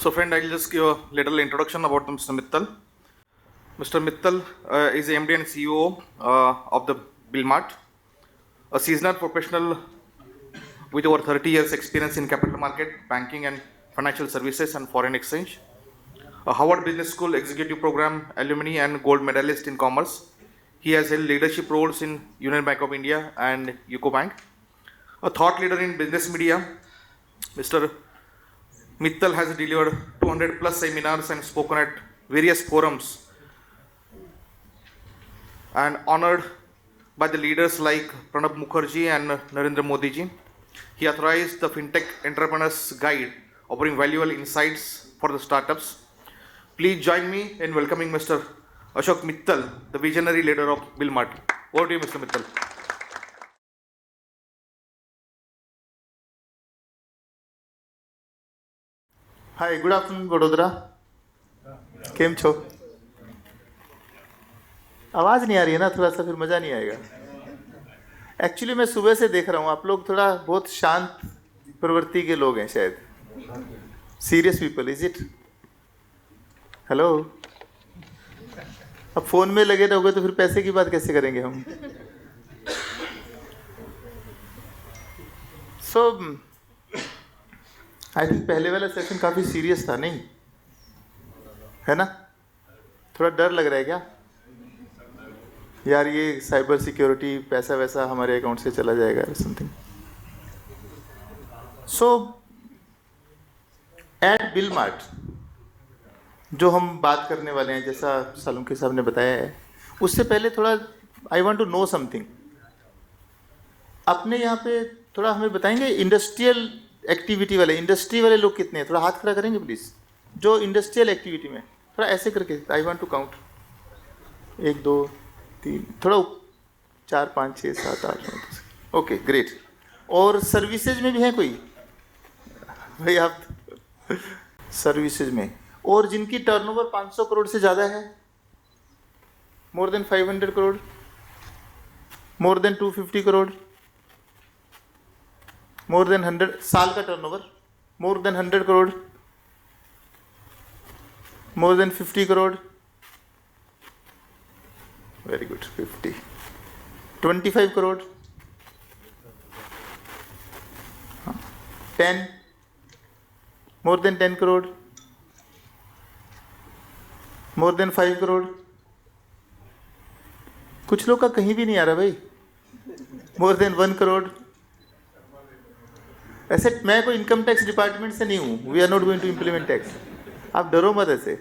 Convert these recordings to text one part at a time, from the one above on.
So friend, I'll just give a little introduction about Mr. Mittal. Mr. Mittal is the MD and CEO of the Billmart, a seasoned professional with over 30 years experience in capital market, banking and financial services and foreign exchange. A Harvard Business School executive program alumni and gold medalist in commerce. He has held leadership roles in Union Bank of India and UCO Bank. A thought leader in business media, Mr. Mittal has delivered 200 plus seminars and spoken at various forums and honored by the leaders like Pranab Mukherjee and Narendra Modi ji. He authorized the FinTech Entrepreneurs Guide, offering valuable insights for the startups. Please join me in welcoming Mr. Ashok Mittal, the visionary leader of Billmart. Over to you, Mr. Mittal. Hi, good afternoon Vadodara. केम छो? आवाज़ नहीं आ रही है ना, थोड़ा सा फिर मज़ा नहीं आएगा। एक्चुअली मैं सुबह से देख रहा हूँ आप लोग थोड़ा बहुत शांत प्रवृत्ति के लोग हैं शायद। Serious people, is it? Hello, अब फ़ोन में लगे रहोगे तो फिर पैसे की बात कैसे करेंगे हम? आई थिंक पहले वाला सेशन काफ़ी सीरियस था, नहीं है ना? थोड़ा डर लग रहा है क्या यार, ये साइबर सिक्योरिटी पैसा वैसा हमारे अकाउंट से चला जाएगा समथिंग। सो एट बिलमार्ट जो हम बात करने वाले हैं, जैसा सालुंके साहब ने बताया है, उससे पहले थोड़ा I want to know something. अपने यहाँ पे थोड़ा हमें बताएंगे इंडस्ट्रियल एक्टिविटी वाले, इंडस्ट्री वाले लोग कितने हैं? थोड़ा हाथ खड़ा करेंगे प्लीज़, जो इंडस्ट्रियल एक्टिविटी में, थोड़ा ऐसे करके आई वांट टू काउंट। 1 2 3, थोड़ा 4 5 6 7 8 9 10। Okay, great. और सर्विसेज में भी है कोई भाई? आप सर्विसेज में, और जिनकी टर्नओवर 500 करोड़ से ज़्यादा है, more than 500 crore, more than 250 crore, more than 100 साल का turnover, more than 100 crore, more than 50 crore, very good, 50, 25 crore, 10, more than 10 crore, more than 5 crore. कुछ लोग का कहीं भी नहीं आ रहा भाई। More than 1 crore. ऐसे मैं कोई इनकम टैक्स डिपार्टमेंट से नहीं हूँ, we are not going to implement tax, आप डरो मत ऐसे।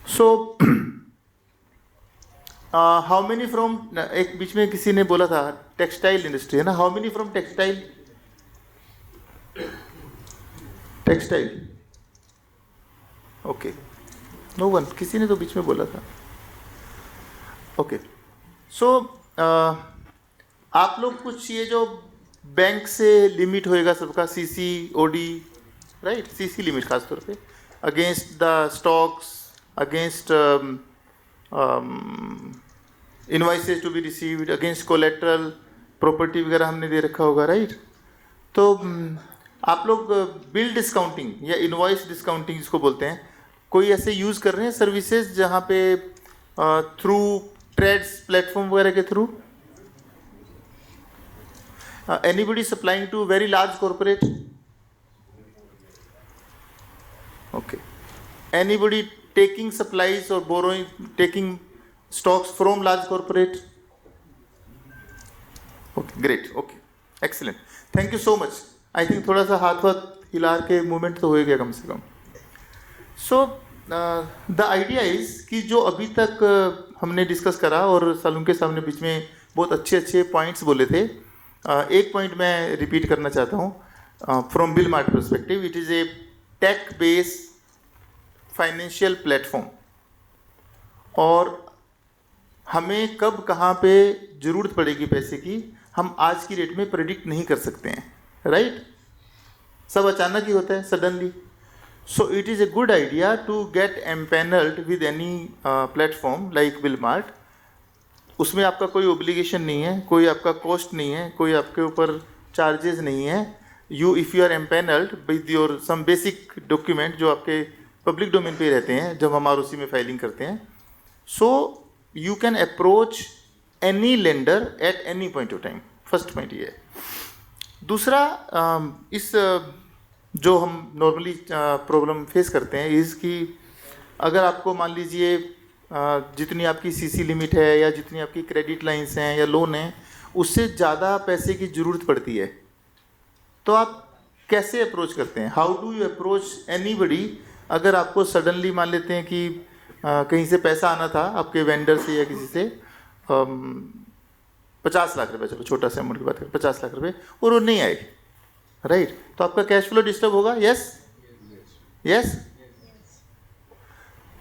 सो हाउ मेनी फ्रॉम, एक बीच में किसी ने बोला था टेक्सटाइल इंडस्ट्री है ना, how many from textile? Textile, okay, no one, किसी ने तो बीच में बोला था। ओके, सो आप लोग कुछ ये जो बैंक से लिमिट होएगा सबका, CC OD, right, CC limit खासतौर पे, against the stocks, against invoices to be received, against collateral, property वगैरह हमने दे रखा होगा, राइट? तो आप लोग बिल डिस्काउंटिंग या इनवॉइस डिस्काउंटिंग जिसको बोलते हैं, कोई ऐसे यूज़ कर रहे हैं सर्विसेज जहाँ पे थ्रू ट्रेड्स प्लेटफॉर्म वगैरह के through? Anybody supplying to very large corporate? Okay. Anybody taking supplies or borrowing, taking stocks from large corporate? Okay, great. Okay, excellent. Thank you so much. I think थोड़ा सा हाथ हिला के movement तो हो गया कम से कम। So the idea is कि जो अभी तक हमने डिस्कस करा, और सालुंके साहब ने बीच में बहुत अच्छे पॉइंट्स बोले थे, एक पॉइंट मैं रिपीट करना चाहता हूँ। From Billmart perspective, it is a tech based financial platform, और हमें कब कहाँ पे ज़रूरत पड़ेगी पैसे की, हम आज की डेट में प्रेडिक्ट नहीं कर सकते हैं, राइट? सब अचानक ही होता है, suddenly. So it is a good idea to get empanelled with any platform like Billmart. उसमें आपका कोई ओब्लिगेशन नहीं है, कोई आपका कॉस्ट नहीं है, कोई आपके ऊपर चार्जेस नहीं है। You if you are empanelled with your some basic document जो आपके पब्लिक डोमेन पे रहते हैं जब हम आरओसी में फाइलिंग करते हैं, so you can approach any lender at any point of time. First point ये है। दूसरा, इस जो हम नॉर्मली प्रॉब्लम फेस करते हैं इज़ कि अगर आपको मान लीजिए जितनी आपकी सीसी लिमिट है या जितनी आपकी क्रेडिट लाइंस हैं या लोन है उससे ज़्यादा पैसे की ज़रूरत पड़ती है, तो आप कैसे अप्रोच करते हैं? How do you approach anybody? अगर आपको सडनली मान लेते हैं कि कहीं से पैसा आना था आपके वेंडर से या किसी से 50 लाख रुपए, चलो छोटा सा अमाउंट की बात करें, 50 लाख रुपए, और वो नहीं आए, राइट? तो आपका कैश फ्लो डिस्टर्ब होगा, यस यस।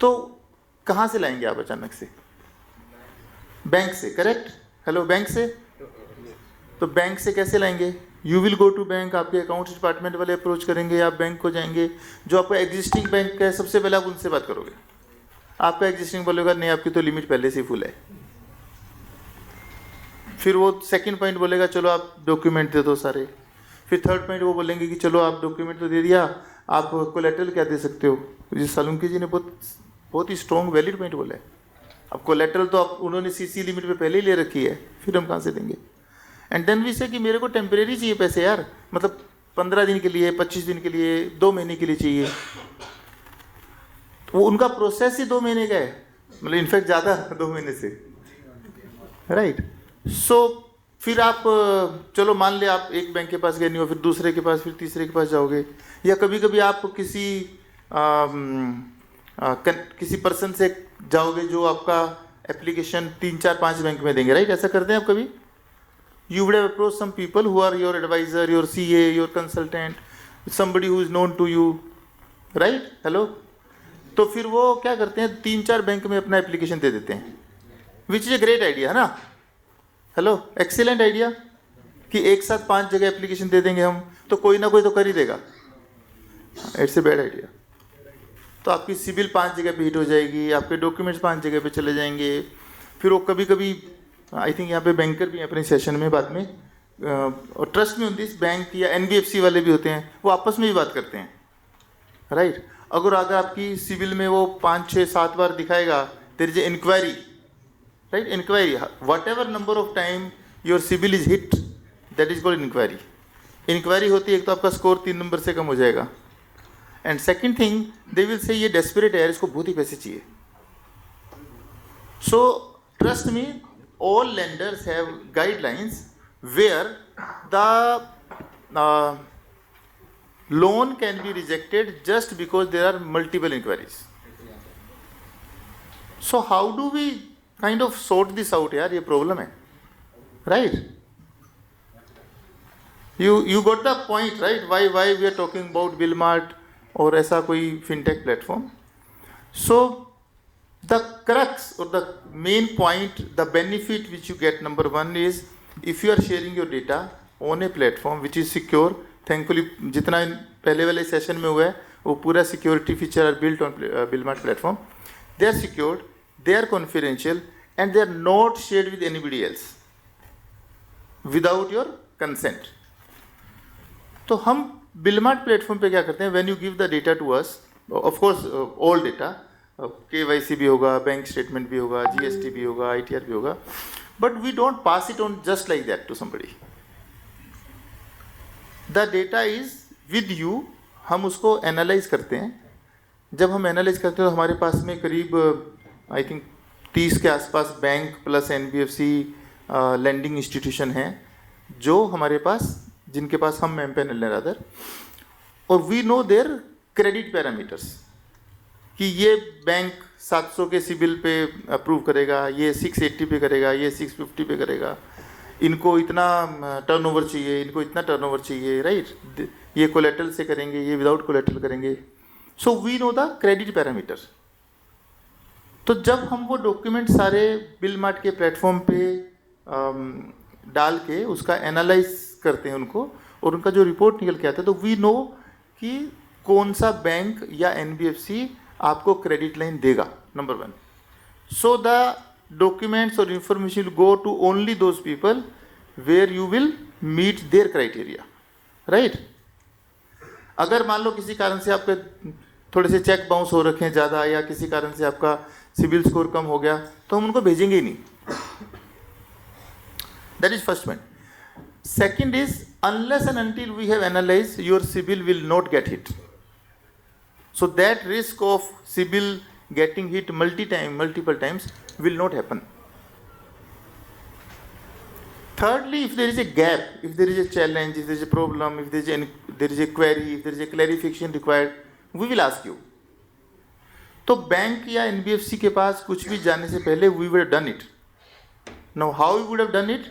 तो कहाँ से लाएंगे आप अचानक से? बैंक से, करेक्ट? हेलो, बैंक से। तो बैंक से कैसे लाएंगे? You will go to bank, आपके अकाउंट्स डिपार्टमेंट वाले अप्रोच करेंगे, आप बैंक को जाएंगे, जो आपका एग्जिस्टिंग बैंक है सबसे पहले आप उनसे बात करोगे। आपका एग्जिस्टिंग बोलेगा नहीं आपकी तो लिमिट पहले से ही फुल है। फिर वो सेकंड पॉइंट बोलेगा चलो आप डॉक्यूमेंट दे दो सारे। फिर थर्ड पॉइंट वो बोलेंगे कि चलो आप डॉक्यूमेंट तो दे दिया, आप कोलेटरल क्या दे सकते हो? जिस सालुंकी जी ने बहुत ही स्ट्रॉन्ग वैलिड पॉइंट बोला है। अब कोलेटरल तो आप उन्होंने सीसी लिमिट पे पहले ही ले रखी है, फिर हम कहाँ से देंगे? एंड देन वी से कि मेरे को टेम्परेरी चाहिए पैसे यार, मतलब 15 दिन के लिए, 25 दिन के लिए, 2 महीने के लिए चाहिए। वो उनका प्रोसेस ही 2 महीने का है, मतलब इनफैक्ट ज़्यादा 2 महीने से, राइट? सो फिर आप चलो मान ले आप एक बैंक के पास गए नहीं हो, फिर दूसरे के पास, फिर तीसरे के पास जाओगे, या कभी कभी आप किसी पर्सन से जाओगे जो आपका एप्लीकेशन 3, 4, 5 बैंक में देंगे, राइट? ऐसा करते हैं आप कभी? You would have approached some people who are your advisor, your CA, your consultant, somebody who is known to you, right? Hello? तो फिर वो क्या करते हैं, 3-4 बैंक में अपना एप्लीकेशन दे देते हैं, which is a great idea, है ना? हेलो, एक्सीलेंट आइडिया कि एक साथ 5 जगह एप्लीकेशन दे देंगे हम, तो कोई ना कोई तो कर ही देगा। It's a bad idea. तो आपकी सिविल 5 जगह पे हिट हो जाएगी, आपके डॉक्यूमेंट्स 5 जगह पे चले जाएंगे। फिर वो कभी कभी आई थिंक यहाँ पे बैंकर भी हैं अपने सेशन में बाद में, और ट्रस्ट में होती है बैंक या NBFC वाले भी होते हैं, वो आपस में भी बात करते हैं, राइट? अगर आपकी सिविल में वो 5, 6, 7 बार दिखाएगा there is a inquiry, right? Inquiry, whatever number of time your CIBIL is hit, that is called inquiry. Inquiry होती है, एक तो आपका स्कोर 3 नंबर से कम हो जाएगा, and second thing they will say ये डेस्परेट है, इसको बहुत ही पैसे चाहिए। So trust me, all lenders have guidelines where the loan can be rejected just because there are multiple inquiries. So how do we kind of sort this out यार? ये problem है, right? You got the point, right? Why we are talking about Billmart और ऐसा कोई fintech platform? So the crux or the main point, the benefit which you get, number one is if you are sharing your data on a platform which is secure, thankfully जितना पहले वाले session में हुआ है वो पूरा security feature are built on Billmart platform, they are secured, they are confidential and they are not shared with anybody else without your consent. तो हम Billmart platform पे क्या करते हैं, when you give the data to us, of course all data, KYC भी होगा, bank statement भी होगा, GST भी होगा, ITR भी होगा, but we don't pass it on just like that to somebody. The data is with you, हम उसको एनालाइज करते हैं। जब हम एनालाइज करते हैं तो हमारे पास में करीब आई थिंक 30 के आसपास bank plus NBFC lending institution हैं जो हमारे पास, जिनके पास हम एम्पेनल है रादर, और we know their credit parameters कि ये बैंक 700 के सिबिल पे अप्रूव करेगा, ये 680 पे करेगा, ये 650 पे करेगा, इनको इतना टर्नओवर चाहिए, इनको इतना टर्नओवर चाहिए, राइट? ये कोलेटरल से करेंगे, ये विदाउट कोलेटरल करेंगे। So we know the credit parameter. तो जब हम वो डॉक्यूमेंट सारे बिलमार्ट के प्लेटफॉर्म पे डाल के उसका एनालाइज करते हैं उनको, और उनका जो रिपोर्ट निकल के आता है, तो वी नो कि कौन सा बैंक या NBFC आपको क्रेडिट लाइन देगा, नंबर 1। सो द डॉक्यूमेंट्स और information will go to only those people where you will meet their criteria, right? अगर मान लो किसी कारण से आपके थोड़े से चेक बाउंस हो रखे हैं ज़्यादा, या किसी कारण से आपका सिबिल स्कोर कम हो गया, तो हम उनको भेजेंगे ही नहीं. That is first point. Second is, unless and until we have analyzed, your CIBIL will not get hit. So that risk of CIBIL getting hit multiple times will not happen. Thirdly, if there is a gap, if there is a challenge, if there is a problem, if there is a query, if there is a clarification required, we will ask you. तो bank या NBFC के पास कुछ भी जाने से पहले we would have done it. Now how we would have done it?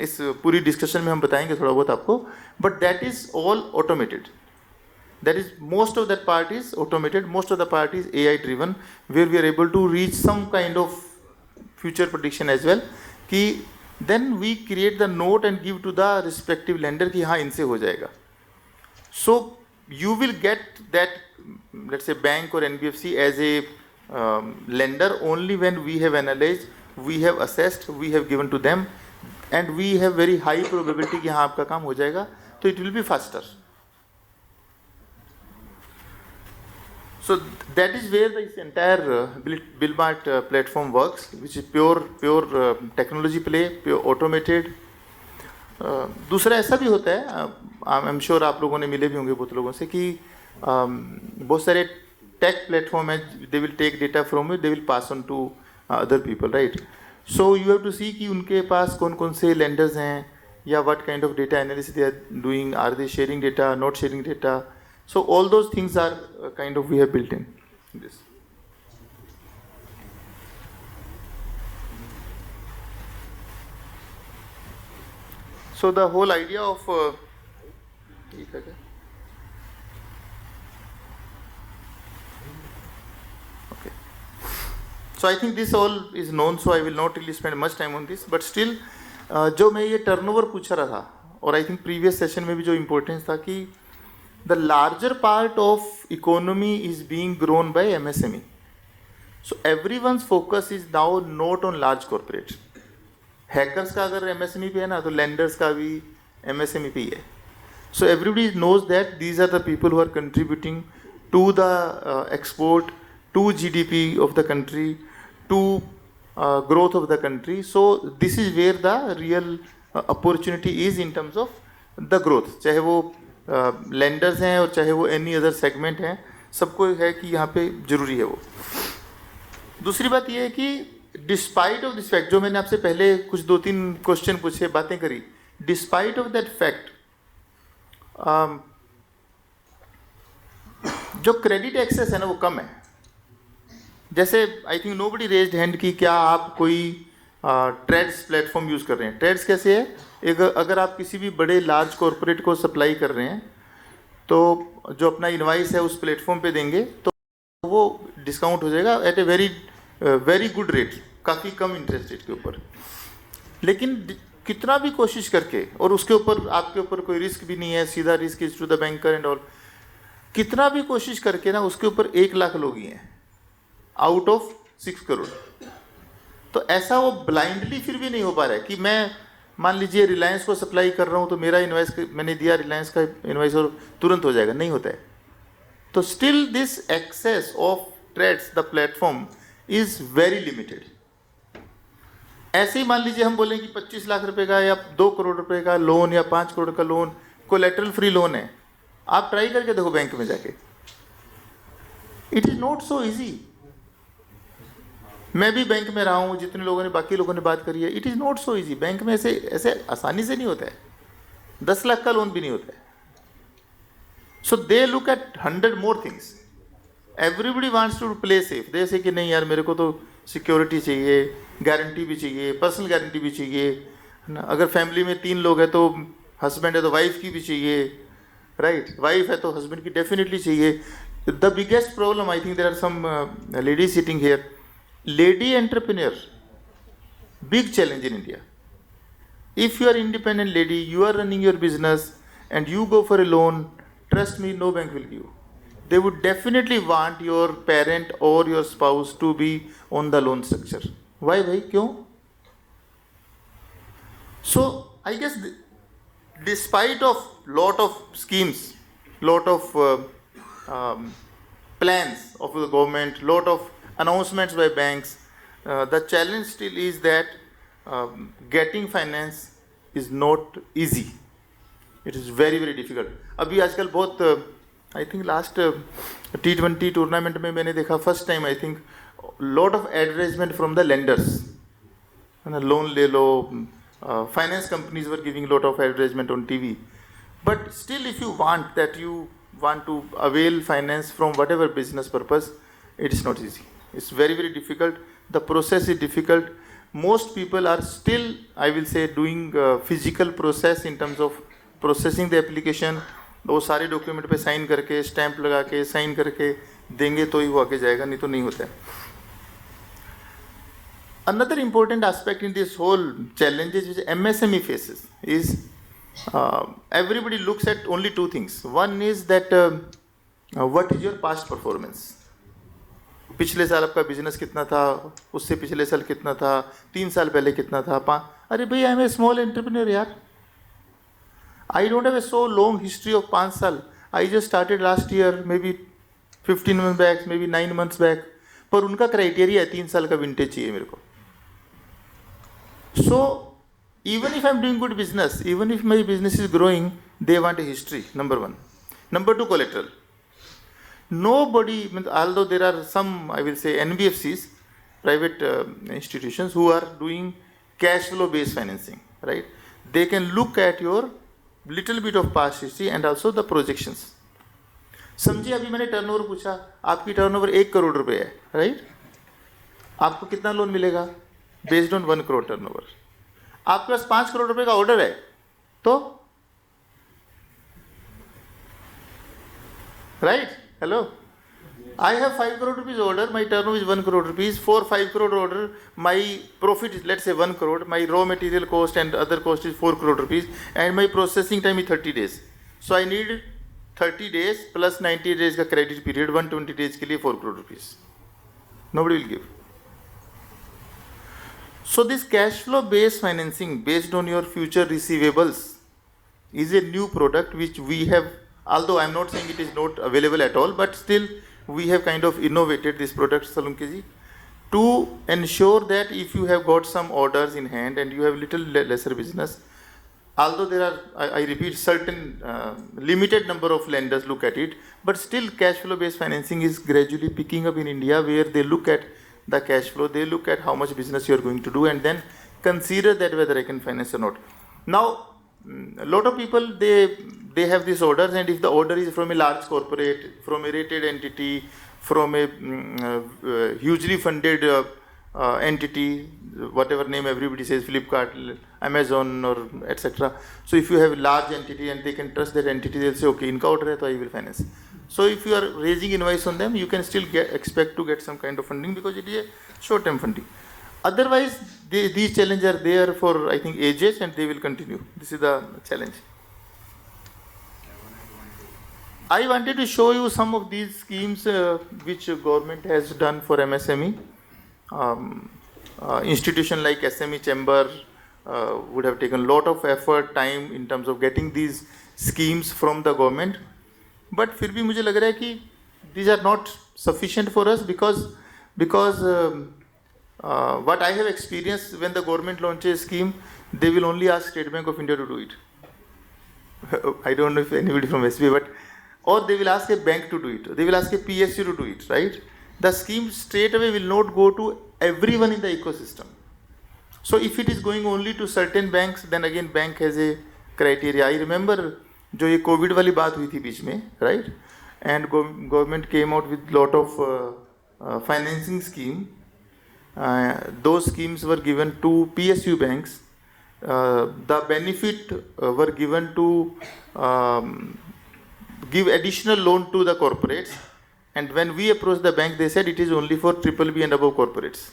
इस पूरी डिस्कशन में हम बताएंगे थोड़ा बहुत आपको, but that is all automated. That is most of that part is automated, most of the part is AI driven, where we are able to reach some kind of future prediction as well, कि then we create the note and give to the respective lender कि हाँ इनसे हो जाएगा. So you will get that, let's say bank और NBFC as a lender only when we have analysed, we have assessed, we have given to them, and we have very high probability कि हाँ आपका काम हो जाएगा, तो it will be faster. So that is where this entire BillMart platform works, which is pure technology play, pure automated. दूसरा ऐसा भी होता है, आई एम श्योर आप लोगों ने मिले भी होंगे बहुत लोगों से, कि बहुत सारे टेक प्लेटफॉर्म है, they will take data from you, they will pass on to other people, right. So you have to see कि उनके पास कौन कौन से लेंडर्स हैं, या what kind of data analysis they are doing, are they sharing data, not sharing data. So all those things are kind of we have built in this. So the whole idea of So I think this all is known, so I will not really spend much time on this, but still जो मैं ये turnover पूछ रहा था, और I think previous session में भी जो इम्पोर्टेंस था कि the larger part of economy is being grown by MSME. So everyone's focus is now not on large corporate. Hackers का अगर MSME पे है ना, तो लेंडर्स का भी MSME पे ही है. So everybody knows that these are the people who are contributing to the export, to GDP of the country, to growth of the country. So this is where the real opportunity is in terms of the growth. चाहे वो lenders हैं और चाहे वो any other segment हैं, सबको है कि यहाँ पे ज़रूरी है वो. दूसरी बात ये है कि डिस्पाइट ऑफ दिस फैक्ट, जो मैंने आपसे पहले कुछ 2-3 क्वेश्चन पूछे, बातें करी, डिस्पाइट ऑफ दैट फैक्ट, जो क्रेडिट एक्सेस है ना वो कम है. जैसे I think nobody raised hand कि क्या आप कोई ट्रेड्स प्लेटफॉर्म यूज़ कर रहे हैं. ट्रेड्स कैसे है, एक अगर आप किसी भी बड़े लार्ज कॉरपोरेट को सप्लाई कर रहे हैं, तो जो अपना इनवाइस है उस प्लेटफॉर्म पे देंगे तो वो डिस्काउंट हो जाएगा at a very good rate, काफ़ी कम इंटरेस्ट रेट के ऊपर. लेकिन कितना भी कोशिश करके, और उसके ऊपर आपके ऊपर कोई रिस्क भी नहीं है, सीधा risk is to the banker and all, कितना भी कोशिश करके ना उसके ऊपर 1 लाख लोग ही हैं आउट ऑफ 6 करोड़. तो ऐसा वो ब्लाइंडली फिर भी नहीं हो पा रहा है कि मैं मान लीजिए रिलायंस को सप्लाई कर रहा हूँ तो मेरा इन्वाइस मैंने दिया रिलायंस का इन्वाइस और तुरंत हो जाएगा, नहीं होता है. तो still this access of TReDS the platform is very limited. ऐसे ही मान लीजिए हम बोलें कि 25 लाख रुपए का या 2 करोड़ रुपए का लोन या 5 करोड़ का लोन कोलेटरल फ्री लोन है, आप ट्राई करके देखो बैंक में जाके, it is not so easy. मैं भी बैंक में रहा हूँ, जितने लोगों ने बाकी लोगों ने बात करी है, it is not so easy. Bank में ऐसे आसानी से नहीं होता है. 10 लाख का लोन भी नहीं होता है. So they look at 100 more things. Everybody wants to play safe. They say कि नहीं यार मेरे को तो सिक्योरिटी चाहिए, गारंटी भी चाहिए, पर्सनल गारंटी भी चाहिए, है ना. अगर फैमिली में 3 लोग हैं तो हस्बैंड है तो वाइफ की भी चाहिए, राइट. वाइफ है तो हस्बैंड की डेफिनेटली चाहिए. The biggest problem, I think there are some ladies sitting here, lady entrepreneur, big challenge in India. If you are independent lady, you are running your business and you go for a loan, trust me, no bank will give. They would definitely want your parent or your spouse to be on the loan structure. Why bhai, kyun? So I guess despite of lot of schemes lot of plans of the government, lot of announcements by banks. The challenge still is that getting finance is not easy. It is very very difficult. अभी आजकल बहुत I think last T20 tournament में मैंने देखा first time I think lot of advertisement from the lenders, है ना, loan ले लो, finance companies were giving lot of advertisement on TV. But still if you want that you want to avail finance from whatever business purpose, it is not easy. It's very very difficult. The process is difficult. Most people are still, I will say, doing physical process in terms of processing the application. वो सारे document पे sign करके stamp लगा के sign करके देंगे तो ही वो आगे जाएगा, नहीं तो नहीं होता है. Another important aspect in this whole challenges which MSME faces is everybody looks at only two things. One is that what is your past performance. पिछले साल आपका बिजनेस कितना था, उससे पिछले साल कितना था, 3 साल पहले कितना था, अरे भाई I am a small entrepreneur यार. I don't have a so long history of 5 साल. I just started last year, maybe 15 months back, maybe 9 months back. पर उनका क्राइटेरिया है 3 साल का विंटेज चाहिए मेरे को. सो even if I'm doing good business, even if my business is growing, they want a history, number one. Number two, collateral. Nobody, although there are some, I will say, NBFCs, private institutions who are doing cash flow based financing, right? They can look at your little bit of past history and also the projections. समझिए अभी मैंने turnover पूछा, आपकी turnover 1 crore रुपए है, right? आपको कितना loan मिलेगा? Based on 1 crore turnover. आपके पास 5 करोड़ रुपए का ऑर्डर है तो, right? Hello, I have 5 crore rupees order, my turnover is 1 crore rupees. 4-5 crore order, my profit is let's say 1 crore, my raw material cost and other cost is 4 crore rupees and my processing time is 30 days. So I need 30 days plus 90 days का credit period, 120 days के लिए 4 crore rupees. Nobody will give. So this cash flow based financing based on your future receivables is a new product which we have, although I am not saying it is not available at all, but still we have kind of innovated this product, Salunke ji, to ensure that if you have got some orders in hand and you have little lesser business, although there are, I repeat, certain limited number of lenders look at it, but still cash flow based financing is gradually picking up in India, where they look at the cash flow, they look at how much business you are going to do and then consider that whether I can finance or not. Now a lot of people they have these orders, and if the order is from a large corporate, from a rated entity, from a hugely funded entity, whatever name everybody says, Flipkart, Amazon or etc. So if you have a large entity and they can trust that entity, they'll say okay, inka order hai to I will finance. So if you are raising invoice on them, you can still expect to get some kind of funding because it is a short term funding. Otherwise these challenges are there for I think ages and they will continue. This is the challenge. I wanted to show you some of these schemes which government has done for MSME. Institution like SME Chamber would have taken lot of effort, time in terms of getting these schemes from the government. But फिर भी मुझे लग रहा है कि these are not sufficient for us because what I have experienced, when the government launches a scheme, they will only ask State Bank of India to do it. I don't know if anybody from SBI, but or they will ask a bank to do it. They will ask a PSU to do it, right? The scheme straight away will not go to everyone in the ecosystem. So if it is going only to certain banks, then again bank has a criteria. I remember जो ये Covid वाली बात हुई थी बीच में, right? And government came out with lot of financing scheme. Those schemes were given to PSU banks. The benefit were given to give additional loan to the corporates, and when we approached the bank, they said it is only for BBB and above corporates.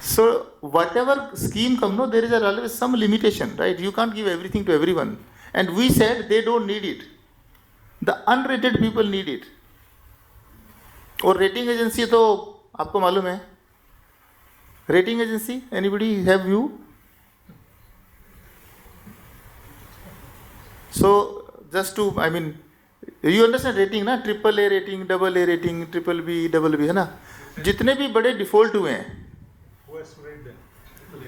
So whatever scheme comes, no, there is always some limitation, right? You can't give everything to everyone. And we said they don't need it. The unrated people need it. और rating agency तो आपको मालूम है, rating agency, anybody have view? So just to I mean you understand rating ना, AAA rating, AA rating, BBB है ना, जितने भी बड़े डिफॉल्ट हुए हैं,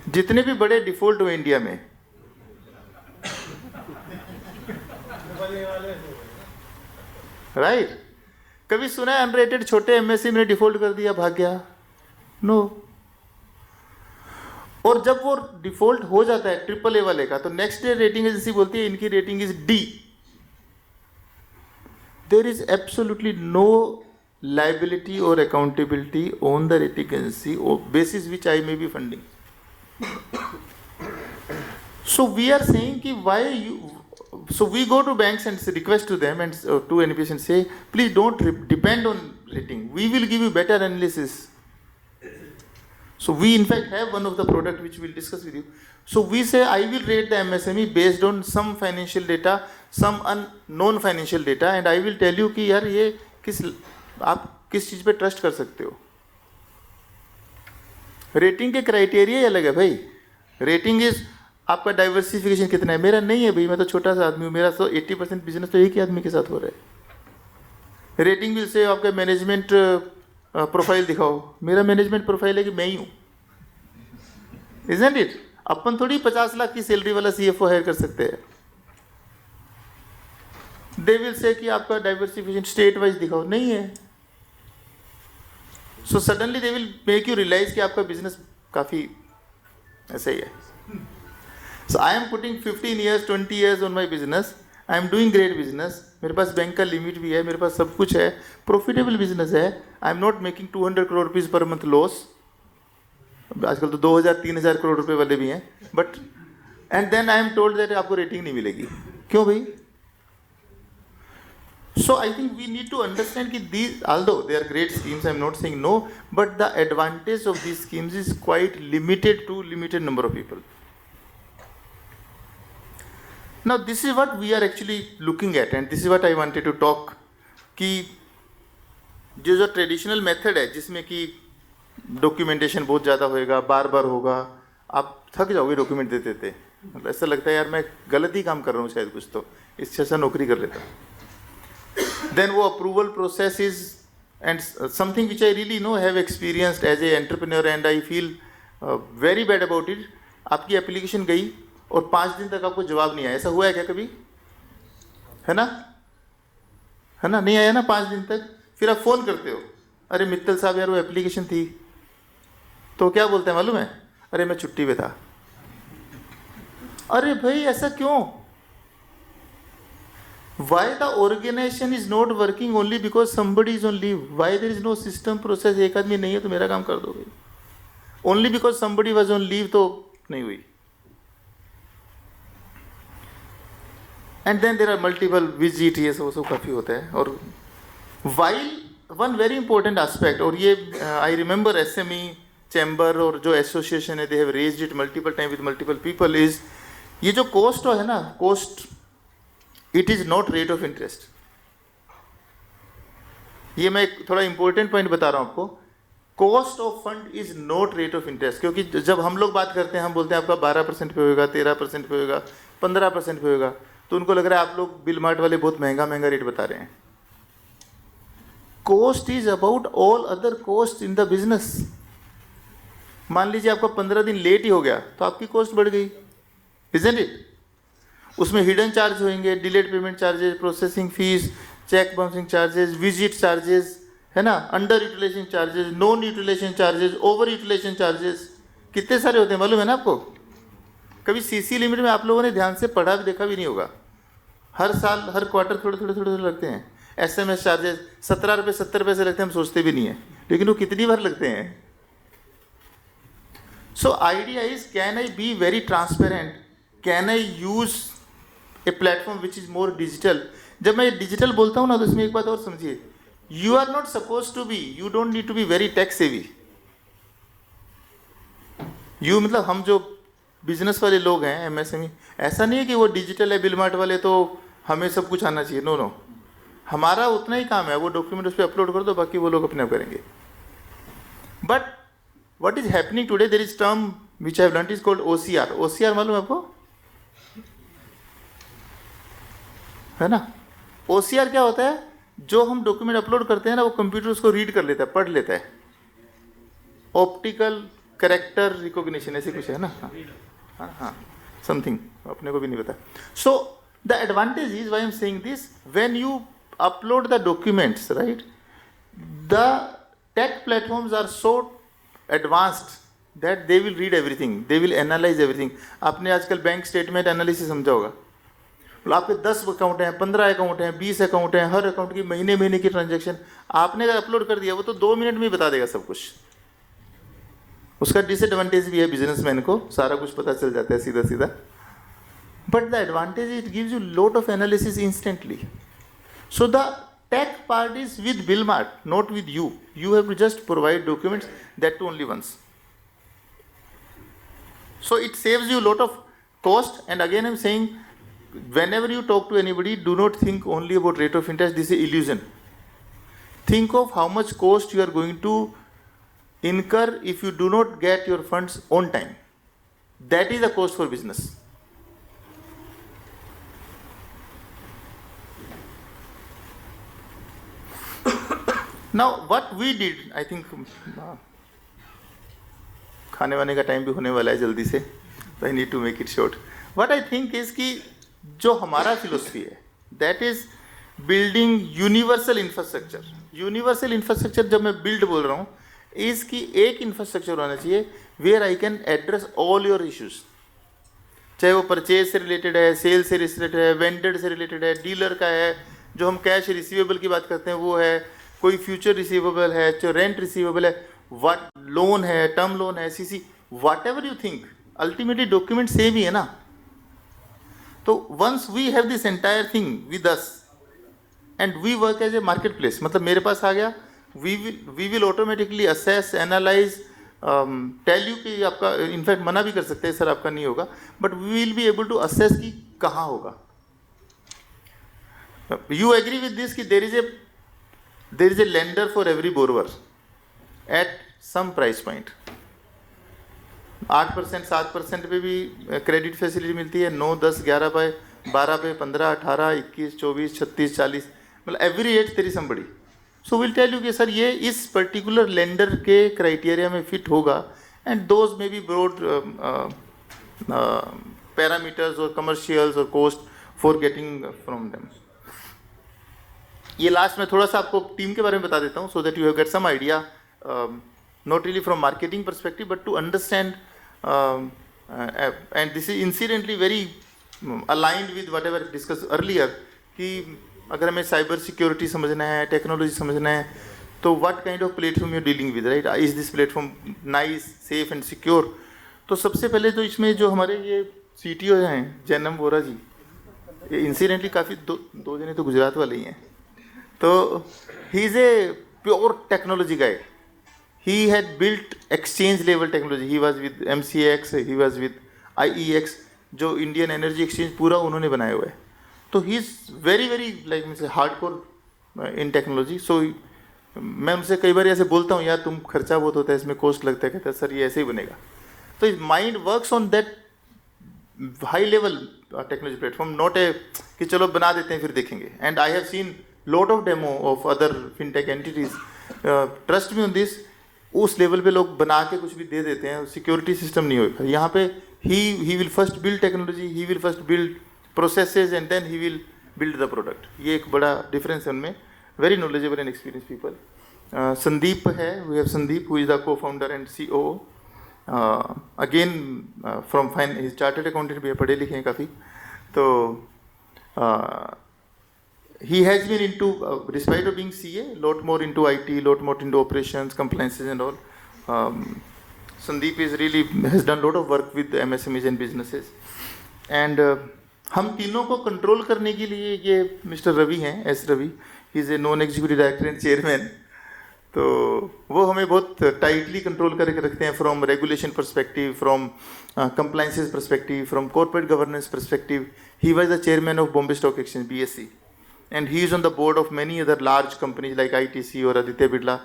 जितने भी बड़े डिफॉल्ट हुए इंडिया में, राइट? कभी सुना है अनरेटेड छोटे एमएससी में डिफॉल्ट कर दिया, भाग गया? नो। और जब वो डिफॉल्ट हो जाता है AAA वाले का, तो नेक्स्ट डे रेटिंग एजेंसी बोलती है इनकी rating is D. There is absolutely no liability or accountability on the rating agency or basis which I may be funding. So we are saying कि why you, so we go to banks and request to them and to NBS and say, please don't depend on rating. We will give you better analysis. So we in fact have one of the product which we'll discuss with you. So we say I will rate the MSME based on some financial data, some unknown financial data, and I will tell you कि यार ये आप किस चीज़ पे trust कर सकते हो. Rating के क्राइटेरिया ही अलग है भाई. रेटिंग इज आपका डाइवर्सिफिकेशन कितना है. मेरा नहीं है भाई, मैं तो छोटा सा आदमी हूँ. मेरा तो 80% बिजनेस तो एक ही आदमी के साथ हो रहा है. रेटिंग विल से आपका मैनेजमेंट प्रोफाइल दिखाओ. मेरा मैनेजमेंट प्रोफाइल है कि मैं ही हूँ. Isn't it? अपन थोड़ी 50 लाख की सैलरी वाला CFO हायर कर सकते हैं. दे विल से कि आपका डाइवर्सिफिकेशन स्टेट वाइज दिखाओ. नहीं है. So suddenly they will make you realise कि आपका बिजनेस काफ़ी ऐसा ही है. So I am putting 15 years 20 years on my business. I am doing great business. मेरे पास बैंक का लिमिट भी है, मेरे पास सब कुछ है, प्रॉफिटेबल बिजनेस है. I am not making 200 crore rupees per month loss. आजकल तो 2000-3000 करोड़ रुपए वाले भी हैं. But and then I am told that आपको रेटिंग नहीं मिलेगी. क्यों भाई? So I think we need to understand कि these although they are great schemes, I am not saying no, but the advantage of these schemes is quite limited to limited number of people. Now this is what we are actually looking at and this is what I wanted to talk कि जो traditional method है जिसमें कि documentation बहुत ज़्यादा होएगा, बार बार होगा, आप थक जाओगे डॉक्यूमेंट देते देते. ऐसा लगता है यार मैं गलत ही काम कर रहा हूँ शायद कुछ, तो इससे अच्छा नौकरी कर लेता. देन वो approval process is and something which I really know have experienced as a entrepreneur and I feel very bad about it. आपकी एप्लीकेशन गई और 5 दिन तक आपको जवाब नहीं आया. ऐसा हुआ है क्या कभी? है ना? है ना? नहीं आया ना 5 दिन तक. फिर आप फ़ोन करते हो, अरे मित्तल साहब यार वो एप्लीकेशन थी. तो क्या बोलते हैं मालूम है? अरे मैं छुट्टी पे था. अरे भाई ऐसा क्यों? Why the organisation is not working only because somebody is on leave. Why there is no system process. एक आदमी नहीं है तो मेरा काम कर दो भाई. Only because somebody was on leave तो नहीं हुई. And then there are multiple visit, ये सब काफ़ी होता है. और while one very important aspect, और ये आई रिमेंबर SME चैम्बर और जो एसोसिएशन है they have raised it multiple time with multiple people, is ये जो कॉस्ट है ना, cost it is not rate of interest. ये मैं एक थोड़ा इंपॉर्टेंट पॉइंट बता रहा हूँ आपको. Cost of fund is not rate of interest. क्योंकि जब हम लोग बात करते हैं हम बोलते हैं आपका 12% पे होगा, 13% पे होगा, 15% पे होगा, तो उनको लग रहा है आप लोग बिल मार्ट वाले बहुत महंगा महंगा रेट बता रहे हैं. Cost is about all other cost in the business. मान लीजिए आपका 15 दिन लेट ही हो गया तो आपकी कॉस्ट बढ़ गई, इजंट इट? उसमें हिडन चार्ज होंगे, delayed payment charges, processing fees, cheque bouncing charges, visit charges, है ना, under utilisation charges, non utilisation charges, over utilisation charges, कितने सारे होते हैं मालूम है ना आपको? कभी CC लिमिट में आप लोगों ने ध्यान से पढ़ा भी देखा भी नहीं होगा. हर साल हर क्वार्टर थोड़े थोड़े थोड़े लगते हैं. SMS चार्जेस 17 रुपये 70 पैसे लगते हैं, हम सोचते भी नहीं है, लेकिन वो कितनी बार लगते हैं. So idea is can I be very transparent, can I use a platform which is more digital. जब मैं डिजिटल बोलता हूँ ना तो इसमें एक बात और समझिए, you are not suppose to be, you don't need to be very tech savvy. You मतलब हम जो बिजनेस वाले लोग हैं MSME, ऐसा नहीं है कि वो डिजिटल है बिल मार्ट वाले तो हमें सब कुछ आना चाहिए. नो नो, हमारा उतना ही काम है, वो डॉक्यूमेंट उस पर अपलोड कर दो, बाकी वो लोग अपने आप करेंगे. But what is happening today, there is term which I have learned is called OCR. OCR मालूम है आपको? है ना। OCR क्या होता है, जो हम डॉक्यूमेंट अपलोड करते हैं ना वो कंप्यूटर उसको रीड कर लेता है, पढ़ लेता है, ऑप्टिकल कैरेक्टर रिकॉग्निशन ऐसे कुछ है ना, हाँ हाँ समथिंग, अपने को भी नहीं पता। So the advantage is why I am saying this, when you upload the documents right, the tech platforms are so advanced that they will read everything, they will analyse everything. आपने आजकल bank statement analysis समझा होगा, आपके 10 account हैं, 15 account हैं, 20 account हैं, हर account की महीने महीने की ट्रांजैक्शन आपने अगर अपलोड कर दिया, वो तो 2 मिनट में ही बता देगा सब कुछ। उसका डिसएडवांटेज भी है, बिजनेसमैन को सारा कुछ पता चल जाता है सीधा सीधा, but the advantage it gives you lot of analysis instantly. So the tech part is with Billmart, not with you, you have to just provide documents, that too only once. So it saves you a lot of cost, and again I'm saying, whenever you talk to anybody, do not think only about rate of interest. This is illusion. Think of how much cost you are going to incur if you do not get your funds on time. That is the cost for business. Now what we did, I think खाने वाने का time भी होने वाला है जल्दी से, तो I need to make it short. What I think is कि जो हमारा फिलोसफी है that is building universal infrastructure. Universal infrastructure जब मैं बिल्ड बोल रहा हूँ, इसकी एक इंफ्रास्ट्रक्चर होना चाहिए where I can address all your issues, चाहे वो परचेज से रिलेटेड है, सेल से रिलेटेड है, वेंडर से रिलेटेड है, डीलर का है, जो हम कैश रिसीवेबल की बात करते हैं वो है, कोई फ्यूचर रिसीवेबल है, जो रेंट रिसीवेबल है, व्हाट लोन है, टर्म लोन है, CC, whatever you think, ultimately document same ही है ना। तो once we have this entire thing with us and we work as a market place, मतलब मेरे पास आ गया, we will automatically assess, analyse, tell you कि आपका, इनफैक्ट मना भी कर सकते हैं सर आपका नहीं होगा, but we will be able to assess कि कहाँ होगा। यू एग्री विद दिस कि there is a lender for every borrower at some price point. 8%, 7% पे भी क्रेडिट फैसिलिटी मिलती है, 9, 10, 11 पे, 12 पे, 15, 18, 21, 24, 36, 40, मतलब एवरी एज तेरी somebody. So will tell you कि सर ये इस पर्टिकुलर लेंडर के क्राइटेरिया में फिट होगा, एंड दोज में बी ब्रॉड पैरामीटर्स और कमर्शियल्स और cost for getting from them. ये लास्ट में थोड़ा सा आपको टीम के बारे में बता देता हूँ, so that you have get some idea, not really from marketing perspective, but to understand, and this is incidentally very aligned with whatever discussed earlier, कि अगर हमें साइबर सिक्योरिटी समझना है, टेक्नोलॉजी समझना है, तो what kind of platform you're dealing with, right? Is this platform nice, safe and secure? तो सबसे पहले तो इसमें जो हमारे ये CTO हैं जैनम वोरा जी, ये इंसिडेंटली काफ़ी दो जने तो गुजरात वाले ही हैं, तो he is a pure technology guy. He had built exchange level technology. He was with MCX, he was with IEX, जो इंडियन एनर्जी एक्सचेंज पूरा उन्होंने बनाया हुआ है। तो he is very very like means hardcore in technology. So मैं उनसे कई बार ऐसे बोलता हूँ, यार तुम खर्चा बहुत होता है इसमें, कॉस्ट लगता है, कहता है सर ये ऐसे ही बनेगा। तो mind works on that high level technology platform, not a कि चलो बना देते हैं फिर देखेंगे। And I have seen lot of demo of other fintech entities, trust me on this, उस लेवल पे लोग बना के कुछ भी दे देते हैं, सिक्योरिटी सिस्टम नहीं होगा। यहाँ पे he will first build technology, he will first build processes and then he will build the product. ये एक बड़ा डिफरेंस है उनमें। Very knowledgeable and experience people. Sandeep है, we have Sandeep who is the cofounder and COO, again from fine, chartered accountant भी है, पढ़े लिखे हैं काफ़ी। तो he has been into, despite of being CA, lot more into IT, lot more into operations, compliances and all. Sandeep is really has done lot of work with MSMEs and businesses. And हम तीनों को control करने के लिए ये mister Ravi हैं, S Ravi, he is a non executive director and chairman. तो वो हमें बहुत टाइटली कंट्रोल करके रखते हैं, from regulation perspective, from compliances perspective, from corporate governance perspective. He was the chairman of Bombay stock exchange BSE, and he is on the board of many other large companies like ITC और आदित्य बिरला।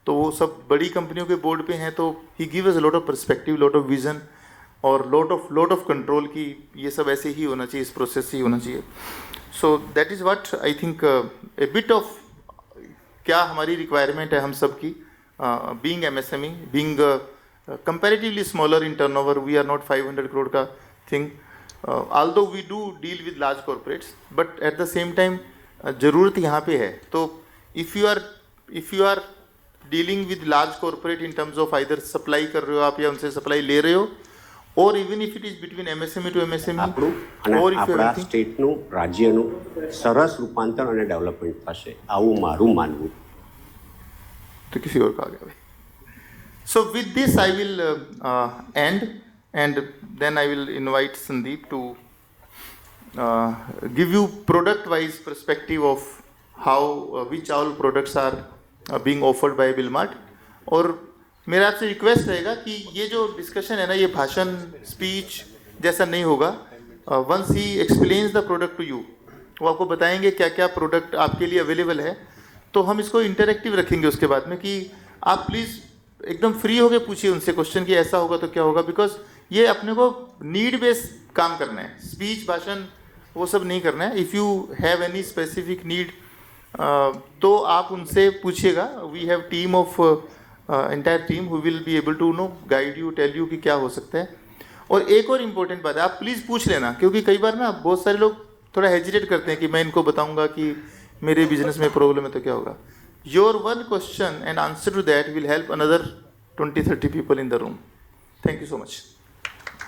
तो वो सब बड़ी कंपनियों के board पे हैं, तो he gives us a lot of perspective, lot of vision और lot of कंट्रोल की ये सब ऐसे ही होना चाहिए, इस प्रोसेस से ही होना चाहिए. So that is what I think A bit of क्या हमारी रिक्वायरमेंट है हम सब की. Being MSME, being comparatively smaller in turnover, we are not 500 crore का thing. Although we do deal with large corporates, but at the same time ज़रूरत यहाँ पे है. तो if you are dealing with large corporate in terms of either supply कर रहे हो आप या उनसे supply ले रहे हो, or even if it is between MSME to MSME, આપણું અને or if you આપણા are thinking, સ્ટેટનું રાજ્યનું સરસ રૂપાંતર અને ડેવલપમેન્ટ થશે આવું મારું માનવું. तो किसी और का आ गया भाई. So with this I will end, and then I will invite Sandeep to give you product wise perspective of how which all products are being offered by Bilmart. और मेरा आपसे रिक्वेस्ट रहेगा कि ये जो डिस्कशन है ना, ये भाषण स्पीच जैसा नहीं होगा. Once he explains the product to you, वो आपको बताएंगे क्या क्या प्रोडक्ट आपके लिए अवेलेबल है. तो हम इसको इंटरेक्टिव रखेंगे उसके बाद में कि आप प्लीज़ एकदम फ्री होके पूछिए उनसे क्वेश्चन कि ऐसा होगा तो क्या होगा. बिकॉज ये अपने को नीड बेस काम करना है, स्पीच भाषण वो सब नहीं करना है. If you have any specific need तो आप उनसे पूछिएगा. We have team of entire team who will be able to know guide you, tell you कि क्या हो सकता है. और एक और इम्पोर्टेंट बात है, आप प्लीज़ पूछ लेना, क्योंकि कई बार ना बहुत सारे लोग थोड़ा हेजिटेट करते हैं कि मैं इनको बताऊंगा कि मेरे बिजनेस में प्रॉब्लम है तो क्या होगा. Your one question and answer to that will help another 20-30 people in the room. Thank you so much.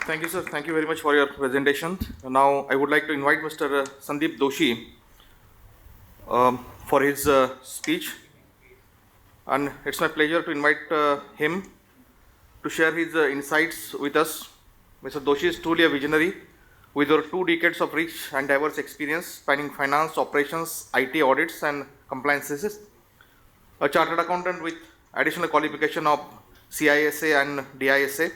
Thank you, sir. Thank you very much for your presentation. Now, I would like to invite Mr. Sandeep Doshi for his speech. And it's my pleasure to invite him to share his insights with us. Mr. Doshi is truly a visionary with over 2 decades of rich and diverse experience spanning finance, operations, IT audits, and compliances. A chartered accountant with additional qualification of CISA and DISA.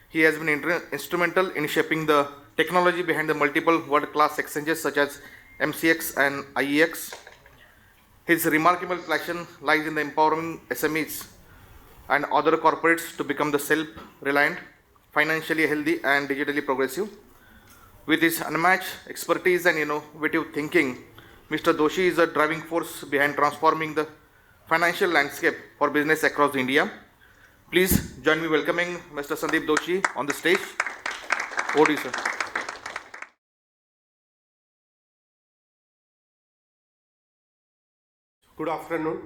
He has been instrumental in shaping the technology behind the multiple world-class exchanges such as MCX and IEX. His remarkable passion lies in the empowering SMEs and other corporates to become the self-reliant, financially healthy, and digitally progressive. With his unmatched expertise and innovative thinking, Mr. Doshi is a driving force behind transforming the financial landscape for business across India. Please join me welcoming Mr. Sandeep Doshi on the stage. Over to you, sir. Good afternoon.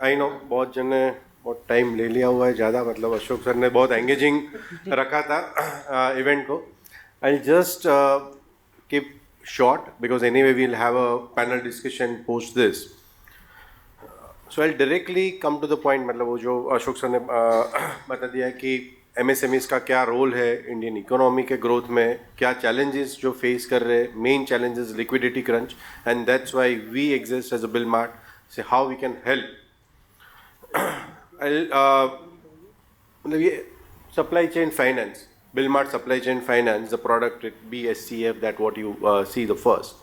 I know बहुत जन ने बहुत time ले लिया हुआ है ज़्यादा, मतलब अशोक सर ने बहुत एंगेजिंग रखा था इवेंट को. I just keep short because anyway we'll have a panel discussion post this. So I directly come to the point. मतलब वो जो अशोक सर ने बता दिया है कि MSMEs का क्या रोल है इंडियन इकोनॉमी के ग्रोथ में, क्या चैलेंजेस जो फेस कर रहे हैं, main challenges liquidity crunch, and that's why we exist as a Billmart. Say how we can help. मतलब ये supply chain finance, Billmart supply chain finance, the product BSCF, that what you see the first.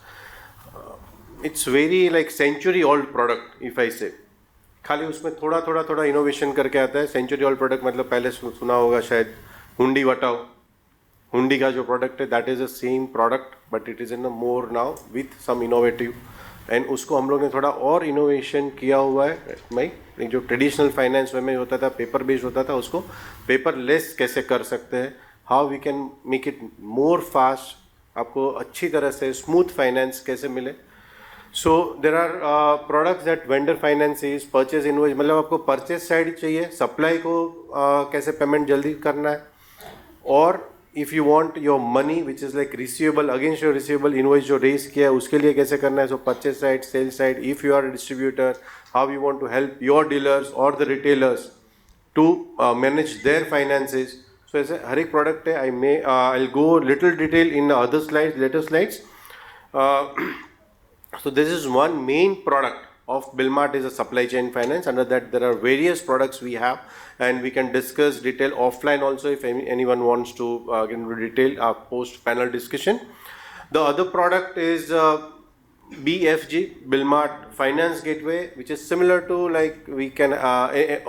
It's very like century old product if I say. खाली उसमें थोड़ा innovation करके आता है. Century old product मतलब पहले सुना होगा शायद हुंडी वटाओ. हुंडी का जो प्रोडक्ट है that is a same product but it is in a more now with some innovative. And उसको हम लोग ने थोड़ा और इनोवेशन किया हुआ है. भाई जो ट्रेडिशनल फाइनेंस में होता था, पेपर बेस्ड होता था, उसको पेपर लेस कैसे कर सकते हैं, how we can make it more fast, आपको अच्छी तरह से स्मूथ फाइनेंस कैसे मिले. So there are products that vendor finance is purchase invoice. मतलब आपको परचेज साइड चाहिए, सप्लाई को कैसे पेमेंट जल्दी करना है, और if you want your money which is like receivable against your receivable invoice जो रेज किया है उसके लिए कैसे करना है. So purchase side, sale side, if you are a distributor, how you want to help your dealers और the retailers to manage their finances. So ऐसे हर एक प्रोडक्ट है. I go little detail in other slides, later slides. So this is one main product of Bilmart is a supply chain finance. Under that there are various products we have, and we can discuss detail offline also if anyone wants to get into detail post panel discussion. The other product is BFG, Bilmart Finance Gateway, which is similar to like we can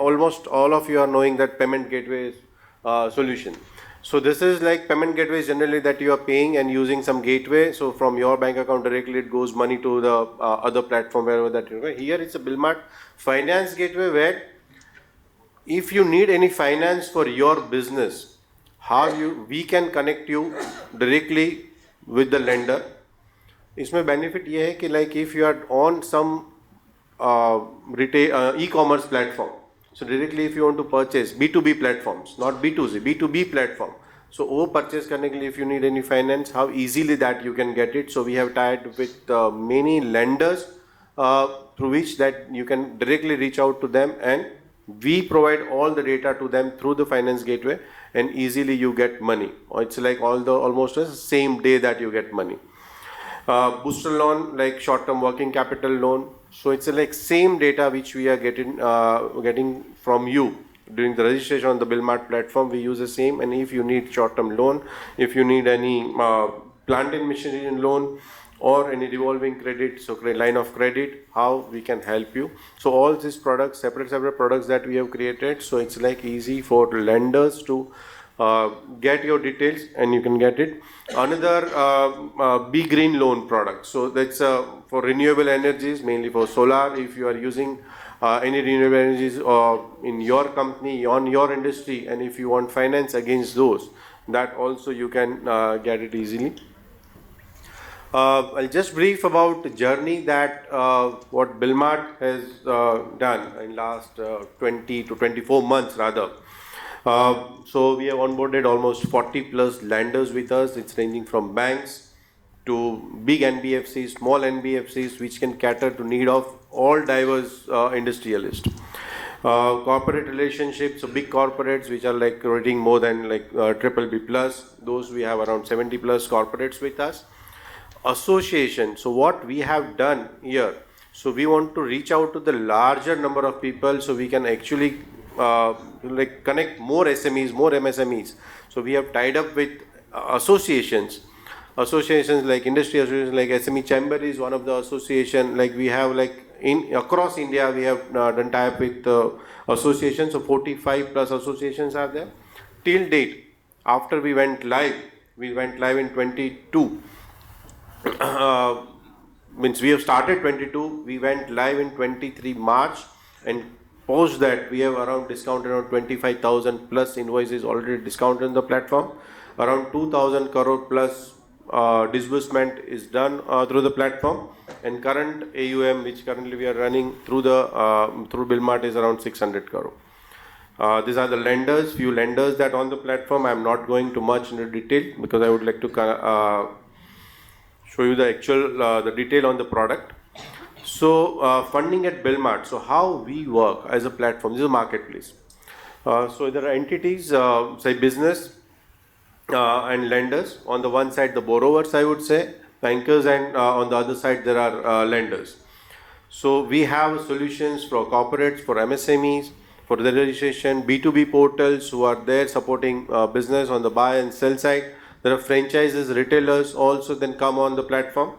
almost all of you are knowing that payment gateway solution. So this is like payment gateways generally that you are paying and using some gateway. So from your bank account directly it goes money to the other platform wherever that you go. Here it's a Billmart finance gateway where if you need any finance for your business, we can connect you directly with the lender. इसमें benefit ये है कि like if you are on some retail e-commerce platform, so directly if you want to purchase B2B platforms, not B2C, B2B platform, so वो purchase करने के लिए if you need any finance, how easily that you can get it. So we have tied with many lenders through which that you can directly reach out to them, and we provide all the data to them through the finance gateway, and easily you get money. Or it's like almost the same day that you get money. Booster loan, like short-term working capital loan. So it's like same data which we are getting from you during the registration on the Billmart platform. We use the same, and if you need short-term loan, if you need any plant and machinery loan or any revolving credit, so line of credit, how we can help you. So all these products, separate products that we have created, so it's like easy for lenders to get your details and you can get it. Another Be Green loan product. So that's for renewable energies, mainly for solar. If you are using any renewable energies in your company, on your industry, and if you want finance against those, that also you can get it easily. I'll just brief about the journey that what Billmart has done in last 20 to 24 months rather. So we have onboarded almost 40 plus lenders with us. It's ranging from banks to big NBFCs, small NBFCs, which can cater to need of all diverse industrialists. Corporate relationships, so big corporates which are like rating more than like BBB plus. Those we have around 70 plus corporates with us. Association. So what we have done here, so we want to reach out to the larger number of people so we can actually like connect more SMEs, more MSMEs. So we have tied up with associations like industry associations, like SME Chamber is one of the association. Like we have like across India we have done tie up with associations. So 45 plus associations are there. Till date, after we went live in 22. Means we have started 22, we went live in 23 March, and post that we have around discounted around 25,000 plus invoices already discounted on the platform. Around 2,000 crore plus disbursement is done through the platform, and current AUM which currently we are running through the through Billmart is around 600 crore. These are the lenders, few lenders that on the platform. I am not going too much into detail because I would like to show you the actual the detail on the product. So funding at Billmart. So how we work as a platform. This is a marketplace. So there are entities, say business and lenders. On the one side, the borrowers, I would say, bankers, and on the other side there are lenders. So we have solutions for corporates, for MSMEs, for the registration, B2B portals who are there supporting business on the buy and sell side. There are franchises, retailers also then come on the platform.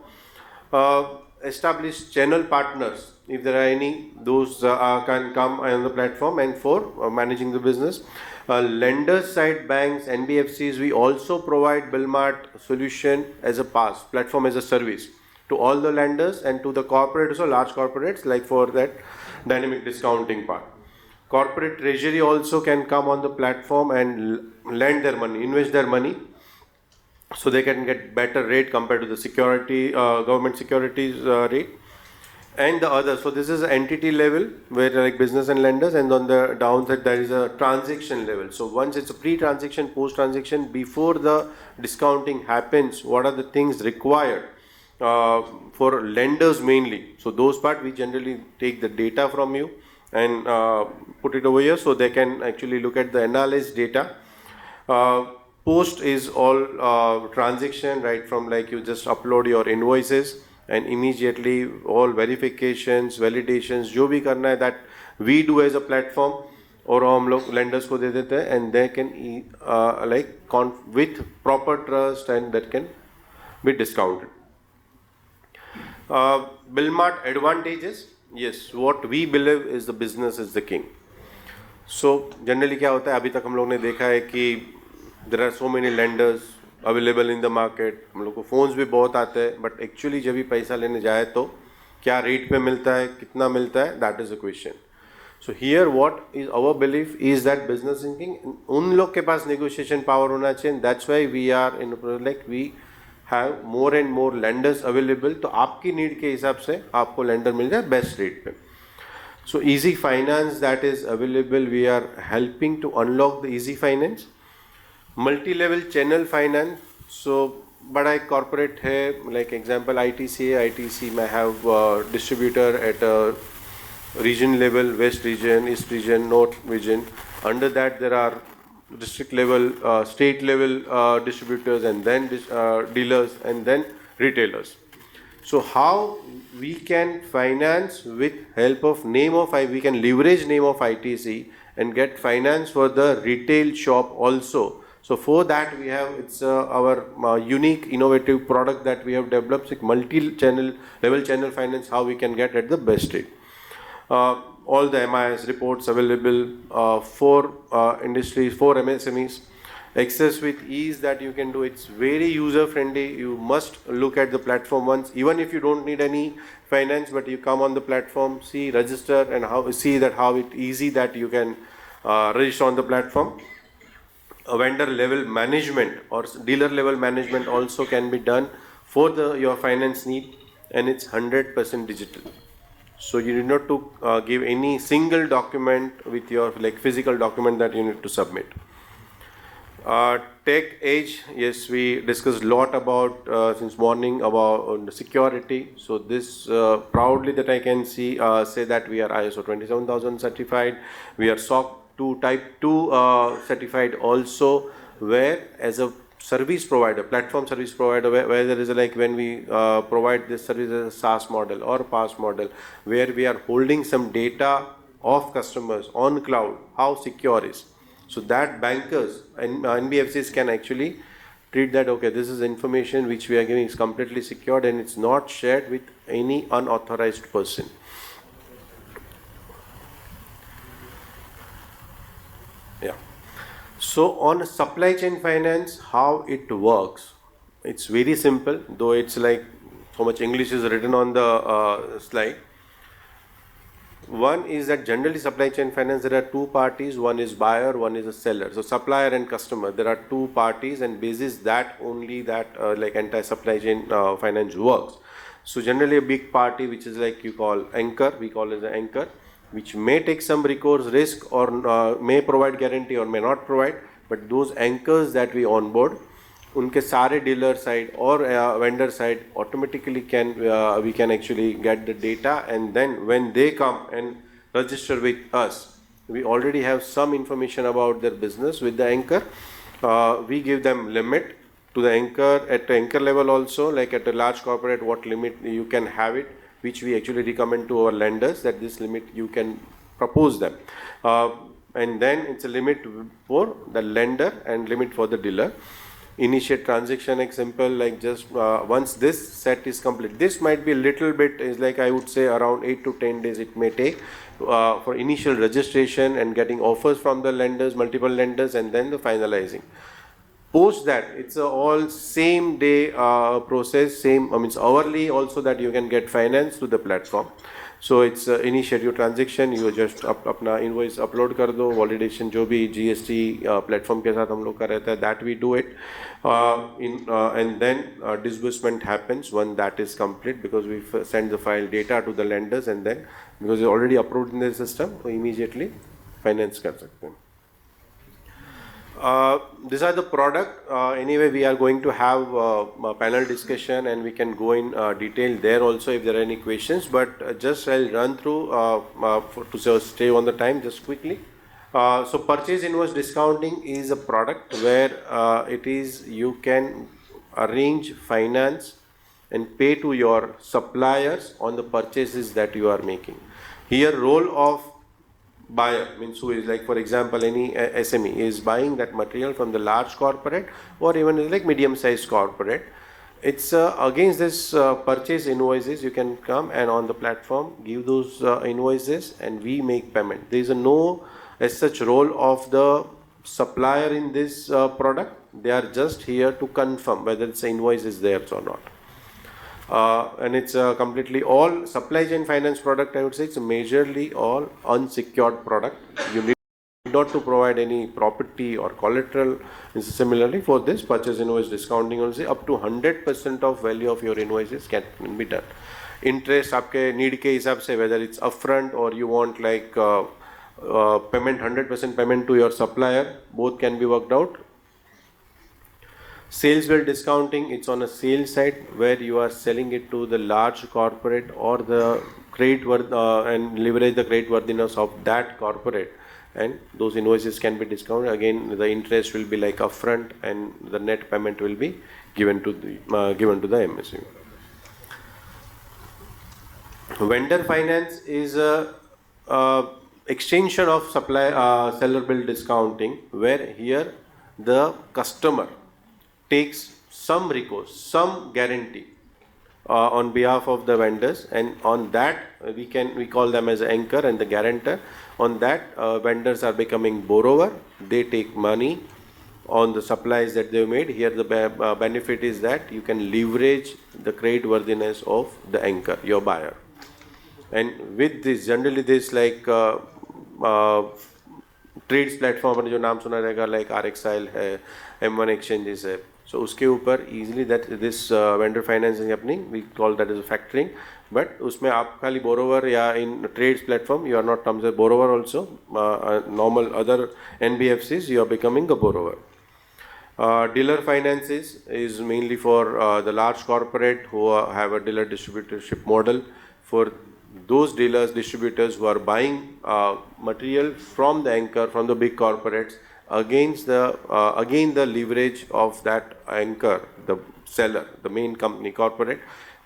Established channel partners, if there are any, those can come on the platform and for managing the business. Lenders side, banks, NBFCs, we also provide Billmart solution as a PaaS, platform as a service, to all the lenders and to the corporates or large corporates, like for that dynamic discounting part. Corporate treasury also can come on the platform and lend their money, invest their money, so they can get better rate compared to the security, government securities rate. And the other, so this is entity level where like business and lenders, and on the downside there is a transaction level. So once it's a pre-transaction, post-transaction, before the discounting happens, what are the things required for lenders mainly. So those part we generally take the data from you and put it over here so they can actually look at the analyzed data. Post is all transaction, right from like you just upload your invoices and immediately all verifications, validations, जो भी करना है that we do as a platform और हम लोग lenders को दे देते हैं, and they can like with proper trust and that can be discounted. Billmart advantages, yes, what we believe is the business is the king. So generally क्या होता है, अभी तक हम लोग ने देखा है कि there are so many lenders available in the market, हम लोग को फ़ोन्स भी बहुत आते हैं, बट एक्चुअली जब भी पैसा लेने जाए तो क्या रेट पे मिलता है, कितना मिलता है, that is a question. So here what is our belief is that business thinking, उन लोग के पास नेगोशिएशन पावर होना चाहिए. That's why we are in like we have more and more lenders available. तो आपकी नीड के हिसाब से आपको लेंडर मिल जाए बेस्ट रेट पे. So easy finance that is available, we are helping to unlock the easy finance. Multi-level channel finance. So बड़ा एक corporate है, like example ITC है, ITC may have distributor at a region level, west region, east region, north region. Under that there are district level, state level distributors, and then dealers, and then retailers. So how we can finance with help of we can leverage name of ITC and get finance for the retail shop also. So for that we have, it's our unique innovative product that we have developed, like multi-channel level channel finance, how we can get at the best rate. All the MIS reports available for industries, for MSMEs. Access with ease that you can do. It's very user friendly. You must look at the platform once, even if you don't need any finance, but you come on the platform, see, register, and see that how it easy that you can register on the platform. A vendor level management or dealer level management also can be done for your finance need, and it's 100% digital. So you need not to give any single document with your physical document that you need to submit. Tech Edge, yes, we discussed a lot about since morning about security. So this proudly that I can say that we are ISO 27000 certified. We are SOC 2 Type 2 certified also, where as a service provider, platform service provider, where there is when we provide this service as a SaaS model or PaaS model, where we are holding some data of customers on cloud, how secure is. So that bankers and NBFCs can actually treat that, okay, this is information which we are giving is completely secured and it's not shared with any unauthorized person. Yeah. So on supply chain finance, how it works, it's very simple, though it's like so much English is written on the slide. One is that generally supply chain finance, there are two parties, one is buyer, one is a seller. So supplier and customer, there are two parties, and basis that only that entire supply chain finance works. So generally a big party which is you call anchor, we call it the anchor, which may take some recourse risk or may provide guarantee or may not provide, but those anchors that we onboard, उनके सारे dealer side or vendor side automatically we can actually get the data, and then when they come and register with us, we already have some information about their business with the anchor. We give them limit to the anchor at the anchor level also, like at a large corporate what limit you can have it, which we actually recommend to our lenders that this limit you can propose them. And then it's a limit for the lender and limit for the dealer. Initiate transaction example, just once this set is complete, this might be a little bit is I would say around 8 to 10 days it may take for initial registration and getting offers from the lenders, multiple lenders, and then the finalizing. Post that, it's a all same day process, same means hourly also that you can get finance to the platform. So it's initiate your transaction, you just अपना invoice upload कर दो, validation जो भी GST platform के साथ हम लोग कर रहता है, that we do it, and then disbursement happens when that is complete, because we send the file data to the lenders, and then because it's already approved in the system, so immediately finance कर सकते हैं. These are the product. Anyway, we are going to have a panel discussion, and we can go in detail there also if there are any questions. But just I'll run through to stay on the time just quickly. So purchase invoice discounting is a product where it is you can arrange finance and pay to your suppliers on the purchases that you are making. Here, role of buyer means who is for example any SME is buying that material from the large corporate or even medium sized corporate. It's against this purchase invoices you can come and on the platform give those invoices and we make payment. There is no as such role of the supplier in this product. They are just here to confirm whether its invoice is theirs or not. And it's completely all supply chain finance product. I would say it's majorly all unsecured product. You need not to provide any property or collateral. Similarly, for this purchase invoice discounting also up to 100% of value of your invoices can be done. Interest आपके need के हिसाब से, whether it's upfront or you want like payment 100% payment to your supplier, both can be worked out. Sales bill discounting, it's on a sales side where you are selling it to the large corporate or the credit worth and leverage the credit worthiness of that corporate, and those invoices can be discounted. Again, the interest will be like upfront and the net payment will be given to the MSME. Vendor finance is a extension of seller bill discounting, where here the customer takes some recourse, some guarantee on behalf of the vendors, and on that we call them as anchor and the guarantor. On that, vendors are becoming borrower. They take money on the supplies that they made. Here the benefit is that you can leverage the credit worthiness of the anchor, your buyer. And with this, generally this like TReDS platform पर जो नाम सुना रहेगा, like RXIL है, M1 exchanges है, so उसके ऊपर easily that this vendor financing happening, we call that as a factoring. But उसमें आप खाली borrower या in trades platform you are not terms as borrower also, normal other NBFCs you are becoming a borrower. Dealer finances is mainly for the large corporate who have a dealer distributorship model. For those dealers, distributors who are buying material from the anchor, from the big corporates, against the again the leverage of that anchor, the seller, the main company corporate,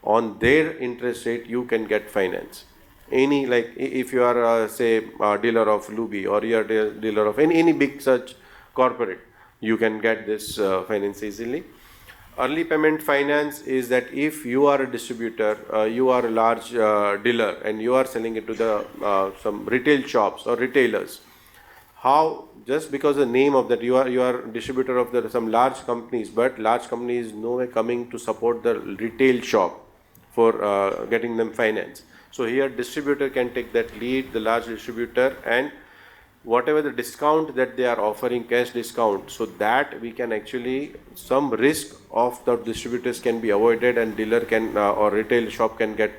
on their interest rate you can get finance. Any, like if you are say a dealer of Luby or you are dealer of any big such corporate, you can get this finance easily. Early payment finance is that if you are a distributor, you are a large dealer and you are selling it to the some retail shops or retailers. How, just because the name of that, you are distributor of some large companies, but large companies no way coming to support the retail shop for getting them finance. So here distributor can take that lead, the large distributor, and whatever the discount that they are offering, cash discount, so that we can actually, some risk of the distributors can be avoided and dealer can or retail shop can get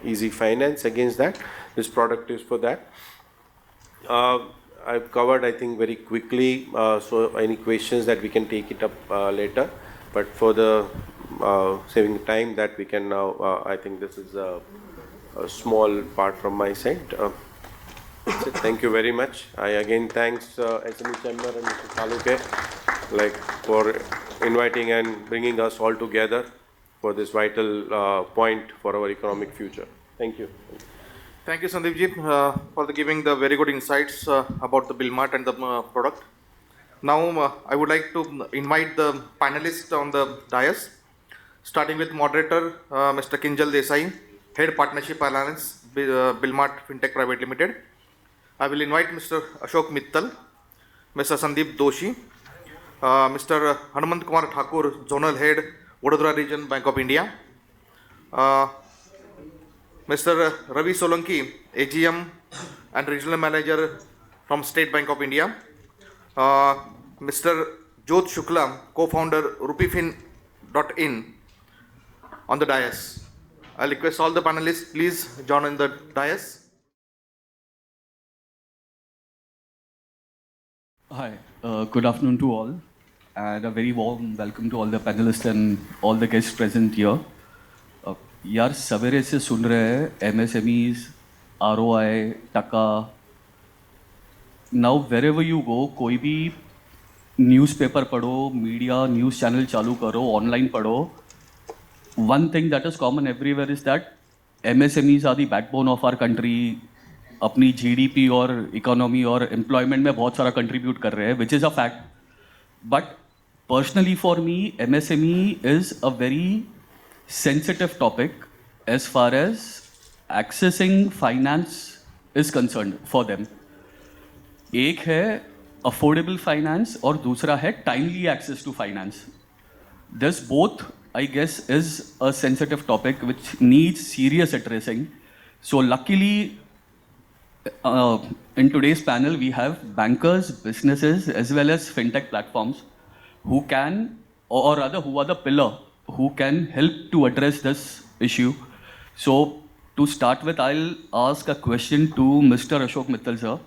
easy finance against that. This product is for that. I've covered, I think, very quickly, so any questions that we can take it up later, but for the saving time that we can now, I think this is a small part from my side. Thank you very much. I again thanks SME Chamber and Mr. Taluke, like, for inviting and bringing us all together for this vital point for our economic future. Thank you. Thank you, Sandeep ji, for giving the very good insights about the Billmart and the product. Now, I would like to invite the panelists on the dais, starting with moderator, Mr. Kinjal Desai, Head Partnership Alliance, Billmart Fintech Private Limited. I will invite Mr. Ashok Mittal, Mr. Sandeep Doshi, Mr. Hanumant Kumar Thakur, Zonal Head, Vadodara Region, Bank of India, Mr. Ravi Solanki, AGM and Regional Manager from State Bank of India, Mr. Jyot Shukla, Co-founder Rupifin.in on the dais. I'll request all the panelists, please join in the dais. Hi, good afternoon to all, and a very warm welcome to all the panelists and all the guests present here. यार सवेरे से सुन रहे हैं MSMEs, ROI, टका. Now wherever you go, कोई भी newspaper पढ़ो, media, news channel चालू करो, online पढ़ो, one thing that is common everywhere is that MSMEs are the backbone of our country. अपनी GDP और इकोनॉमी और एम्प्लॉयमेंट में बहुत सारा कंट्रीब्यूट कर रहे हैं, which is a fact. But personally for me MSME is a very sensitive topic as far as accessing finance is concerned for them. एक है affordable finance और दूसरा है timely access to finance. This both, I guess, is a sensitive topic which needs serious addressing. So luckily, in today's panel, we have bankers, businesses, as well as fintech platforms who can, or rather, who are the pillar who can help to address this issue. So to start with, I'll ask a question to Mr. Ashok Mittal, sir.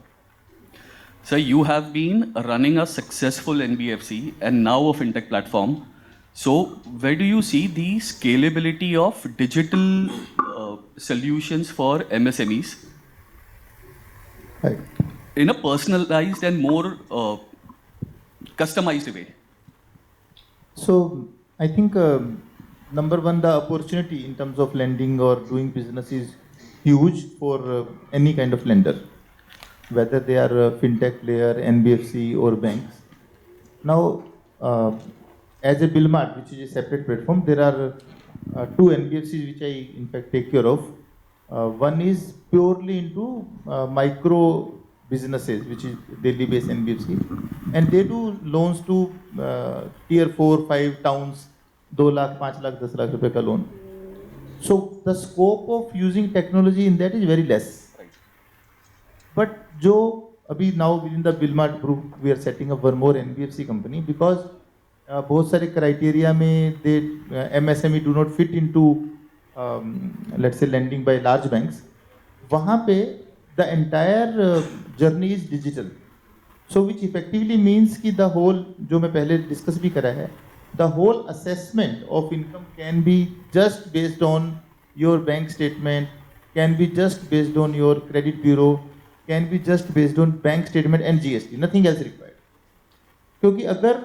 Sir, you have been running a successful NBFC and now a fintech platform. So, where do you see the scalability of digital solutions for MSMEs Right. in a personalized and more customized way? So I think number one, the opportunity in terms of lending or doing business is huge for any kind of lender, whether they are a fintech player, NBFC or banks. Now, as a Billmart, which is a separate platform, there are two NBFCs which I in fact take care of. One is purely into micro businesses, which is Delhi-based NBFC, and they do loans to tier 4, 5 towns, 2 lakh, 5 lakh, 10 lakh रुपए का loan. So the scope of using technology in that is very less. But जो अभी now within the Billmart group we are setting up one more NBFC company because बहुत सारे criteria में they MSME do not fit into let's say lending by large banks. वहाँ पे the entire journey is digital. So which effectively means कि the whole जो मैं पहले discuss भी करा है, the whole assessment of income can be just based on your bank statement, can be just based on your credit bureau, can be just based on bank statement and GST, nothing else required. क्योंकि अगर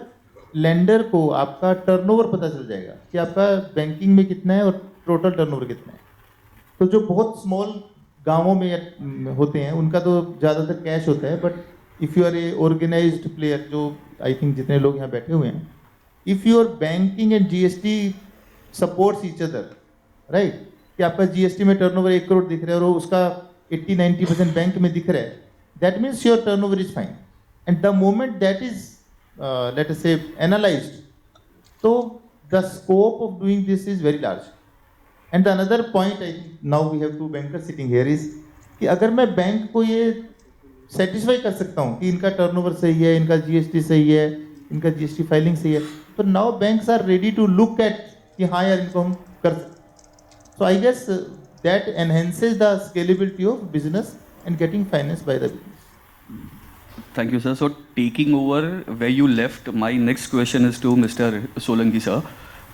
lender को आपका turnover पता चल जाएगा कि आपका banking में कितना है और टोटल टर्नओवर कितना है, तो जो बहुत स्मॉल गांवों में होते हैं उनका तो ज़्यादातर कैश होता है, but if you are a organised player, जो आई थिंक जितने लोग यहाँ बैठे हुए हैं, if your banking and GST supports each other, right, कि आपका जीएसटी में टर्नओवर 1 करोड़ दिख रहा है और उसका 80-90% बैंक में दिख रहा है, that means your turnover is fine. And the moment that is let us say analysed, तो the scope of doing this is very large. And the another point, I think now we have two banker sitting here, is कि अगर मैं bank को ये satisfy कर सकता हूँ कि इनका टर्नओवर सही है, इनका जीएसटी सही है, इनका जीएसटी फाइलिंग सही है, तो now banks are ready to look at कि हाँ यार इनको हम कर सकते. So I guess that enhances the scalability of business and getting financed by the business. Thank you, sir. So taking over where you left, my next question is to Mr. Solanki, sir.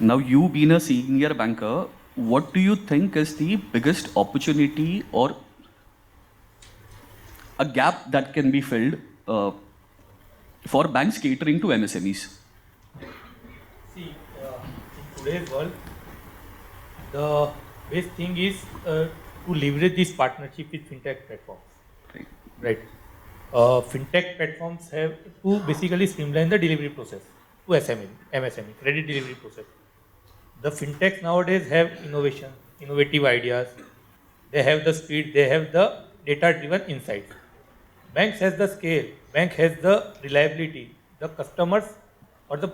Now, you being a senior banker, what do you think is the biggest opportunity or a gap that can be filled for banks catering to MSMEs? See, in today's world, the best thing is to leverage this partnership with fintech platforms. Right. Fintech platforms have to basically streamline the delivery process to MSME, credit delivery process. The fintechs nowadays have innovative ideas. They have the speed. They have the data-driven insights. Banks has the scale. Bank has the reliability. The customers or the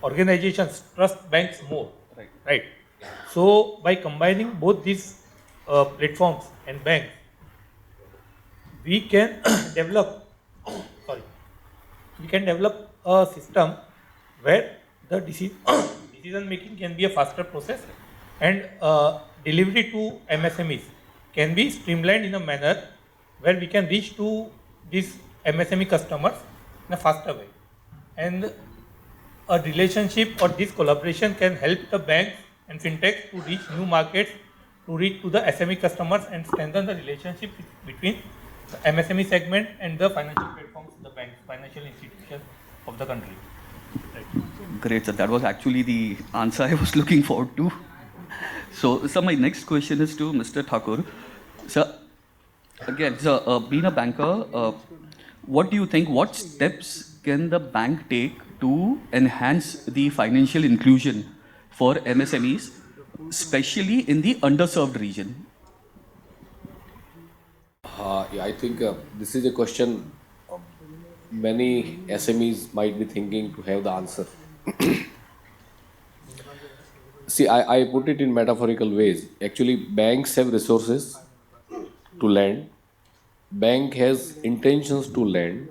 organizations trust banks more. Right. So by combining both these platforms and banks, we can develop a system where the decision making can be a faster process and delivery to MSMEs can be streamlined in a manner where we can reach to these MSME customers in a faster way. And a relationship or this collaboration can help the banks and fintech to reach new markets, to reach to the SME customers and strengthen the relationship between the MSME segment and the financial platforms, the banks, financial institutions of the country. Right. Great, sir. That was actually the answer I was looking forward to. So, sir, my next question is to Mr. Thakur. Sir, again, sir, being a banker, what do you think, what steps can the bank take to enhance the financial inclusion for MSMEs, especially in the underserved region? Yeah, I think this is a question many SMEs might be thinking to have the answer. See, I put it in metaphorical ways. Actually, banks have resources to lend, bank has intentions to lend,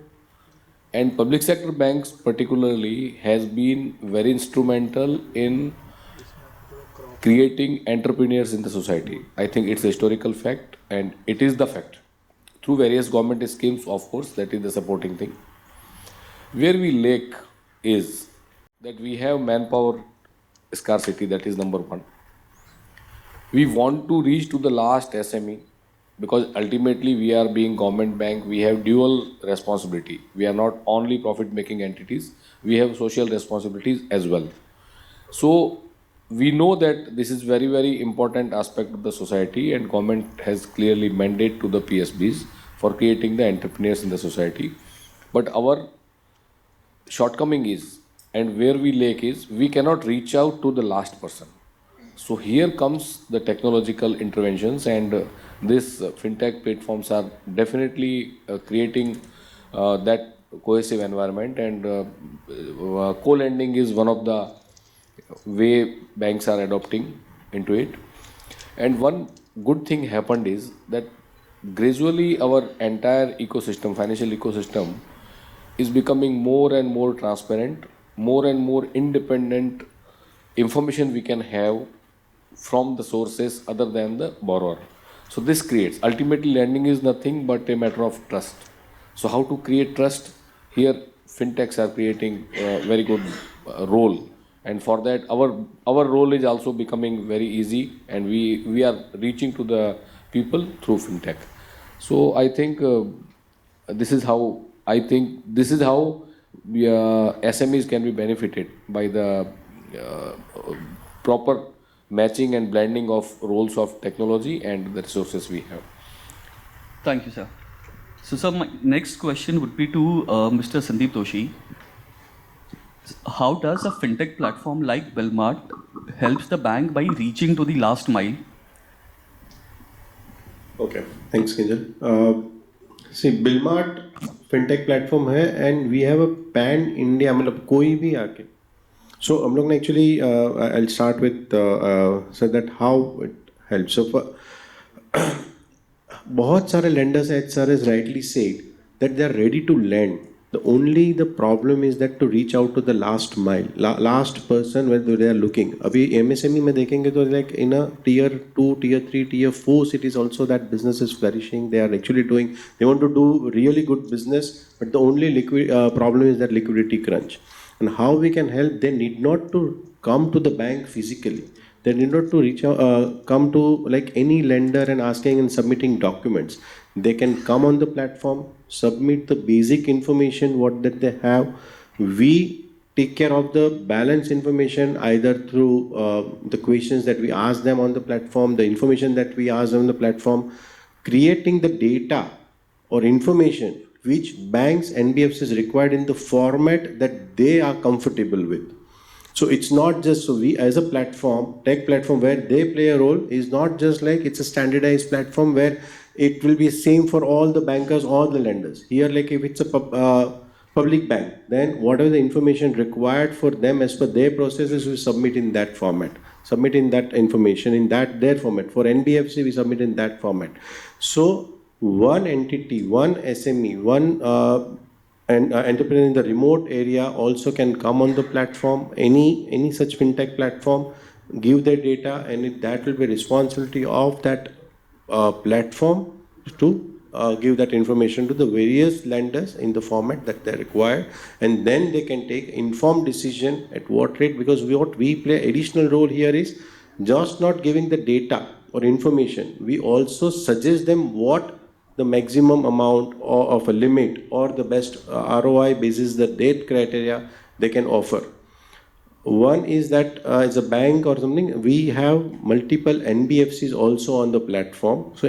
and public sector banks particularly has been very instrumental in creating entrepreneurs in the society. I think it's a historical fact and it is the fact. Through various government schemes, of course, that is the supporting thing. Where we lack is that we have manpower scarcity, that is number one. We want to reach to the last SME because ultimately we are being government bank, we have dual responsibility. We are not only profit making entities, we have social responsibilities as well. So we know that this is very, very important aspect of the society and government has clearly mandate to the PSBs for creating the entrepreneurs in the society. But our shortcoming is, and where we lack is, we cannot reach out to the last person. So here comes the technological interventions and these fintech platforms are definitely creating that cohesive environment and co-lending is one of the way banks are adopting into it. And one good thing happened is that gradually our entire ecosystem, financial ecosystem, is becoming more and more transparent, more and more independent information we can have from the sources other than the borrower. So this creates, ultimately lending is nothing but a matter of trust. So how to create trust? Here fintechs are creating a very good role. And for that, our role is also becoming very easy and we are reaching to the people through fintech. So I think this is how SMEs can be benefited by the proper matching and blending of roles of technology and the resources we have. Thank you, sir. So, sir, my next question would be to Mr. Sandeep Doshi. How does a fintech platform like Billmart helps the bank by reaching to the last mile? Okay, thanks, Kinjal. See, Billmart fintech platform है and we have a pan India मतलब कोई भी आके. So हम लोग ने actually I'll start with so that how it helps. So बहुत सारे lenders as sir has rightly said that they are ready to lend. The problem is that to reach out to the last mile, last person where they are looking. अभी MSME में देखेंगे तो like in a tier 2, tier 3, tier 4 cities also that business is flourishing. They are actually they want to do really good business, but the only problem is that liquidity crunch. And how we can help? They need not to come to the bank physically. They need not to reach out, come to like any lender and asking and submitting documents. They can come on the platform, submit the basic information what that they have. We take care of the balance information either through the questions that we ask them on the platform, the information that we ask them on the platform, creating the data or information which banks, NBFCs required in the format that they are comfortable with. So it's not just, so we as a platform, tech platform where they play a role is not just like it's a standardized platform where it will be same for all the bankers, all the lenders. Here like if it's a public bank, then whatever the information required for them as per their processes, we submit in that format. Submit in that information in their format. For NBFC, we submit in that format. So one entity, one SME, one entrepreneur in the remote area also can come on the platform, any such fintech platform, give their data, and that will be responsibility of that platform to give that information to the various lenders in the format that they require, and then they can take informed decision at what rate, because what we play additional role here is just not giving the data or information, we also suggest them what the maximum amount of a limit or the best ROI basis the date criteria they can offer. One is that as a bank or something, we have multiple NBFCs also on the platform. So,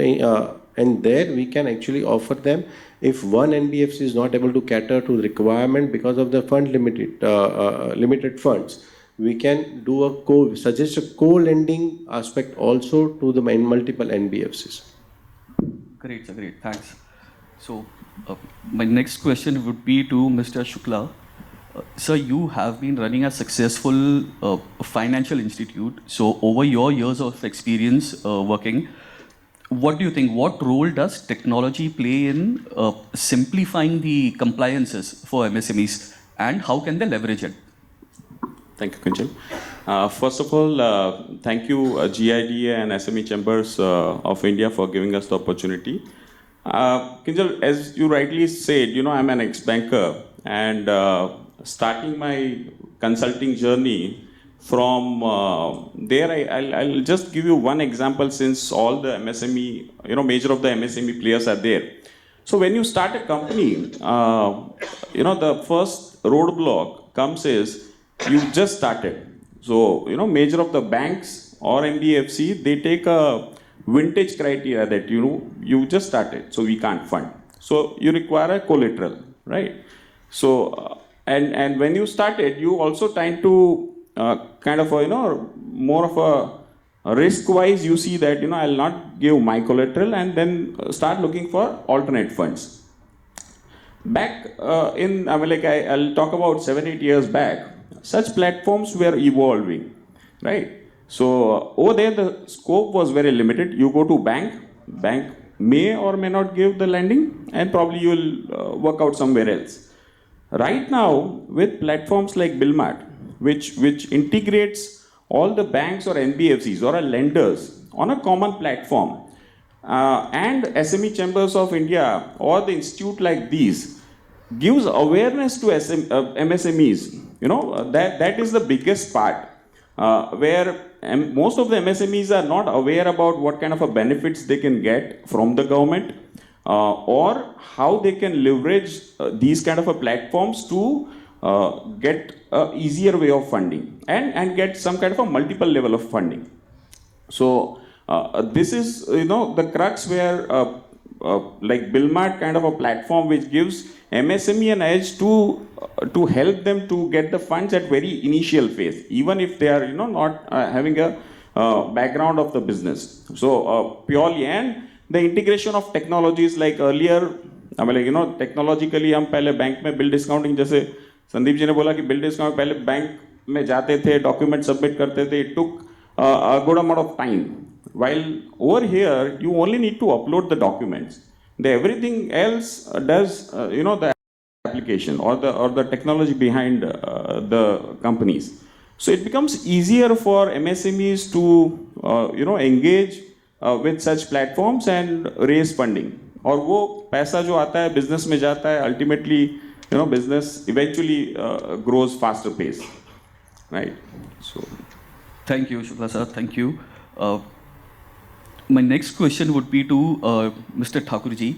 and there we can actually offer them, if one NBFC is not able to cater to the requirement because of the fund limited funds, we can do suggest a co-lending aspect also to the multiple NBFCs. Great, sir, great. Thanks. So, my next question would be to Mr. Shukla. Sir, you have been running a successful financial institute. So, over your years of experience working, what do you think? What role does technology play in simplifying the compliances for MSMEs, and how can they leverage it? Thank you, Kunjal. First of all, thank you, GIDA and SME Chambers of India for giving us the opportunity. Kunjal, as you rightly said, you know, I'm an ex-banker, and starting my consulting journey from there, I'll just give you one example, since all the MSME, you know, major of the MSME players are there. So when you start a company, you know, the first roadblock comes is you just started. So, you know, major of the banks or NBFC, they take a vintage criteria that, you know, you just started, so we can't fund. So you require a collateral, right? So, and when you started, you also trying to kind of, you know, more of a risk-wise, you see that, you know, I'll not give my collateral, and then start looking for alternate funds. Back I mean, like I'll talk about 7-8 years back, such platforms were evolving, right? So over there, the scope was very limited. You go to bank may or may not give the lending, and probably you will work out somewhere else. Right now, with platforms like BillMart, which integrates all the banks or NBFCs or lenders on a common platform, and SME Chambers of India or the institute like these gives awareness to MSMEs. You know, that is the biggest part, where most of the MSMEs are not aware about what kind of a benefits they can get from the government, or how they can leverage these kind of a platforms to get a easier way of funding, and get some kind of a multiple level of funding. So this is, you know, the crux where like BillMart kind of a platform which gives MSME an edge to help them to get the funds at very initial phase, even if they are, you know, not having a background of the business. So purely, and the integration of technologies like earlier, I mean, like, you know, technologically हम पहले bank में bill discounting, जैसे संदीप जी ने बोला कि bill discount पहले bank में जाते थे, डॉक्यूमेंट सबमिट करते थे, it took a good amount of time. While over here, you only need to upload the documents. Everything else does, you know, the application or the technology behind the companies. So it becomes easier for MSMEs to, you know, engage with such platforms and raise funding. और वो पैसा जो आता है business में जाता है, ultimately, you know, business eventually grows faster pace, right? So. Thank you, Shukla sir. Thank you. My next question would be to Mr. Thakurji.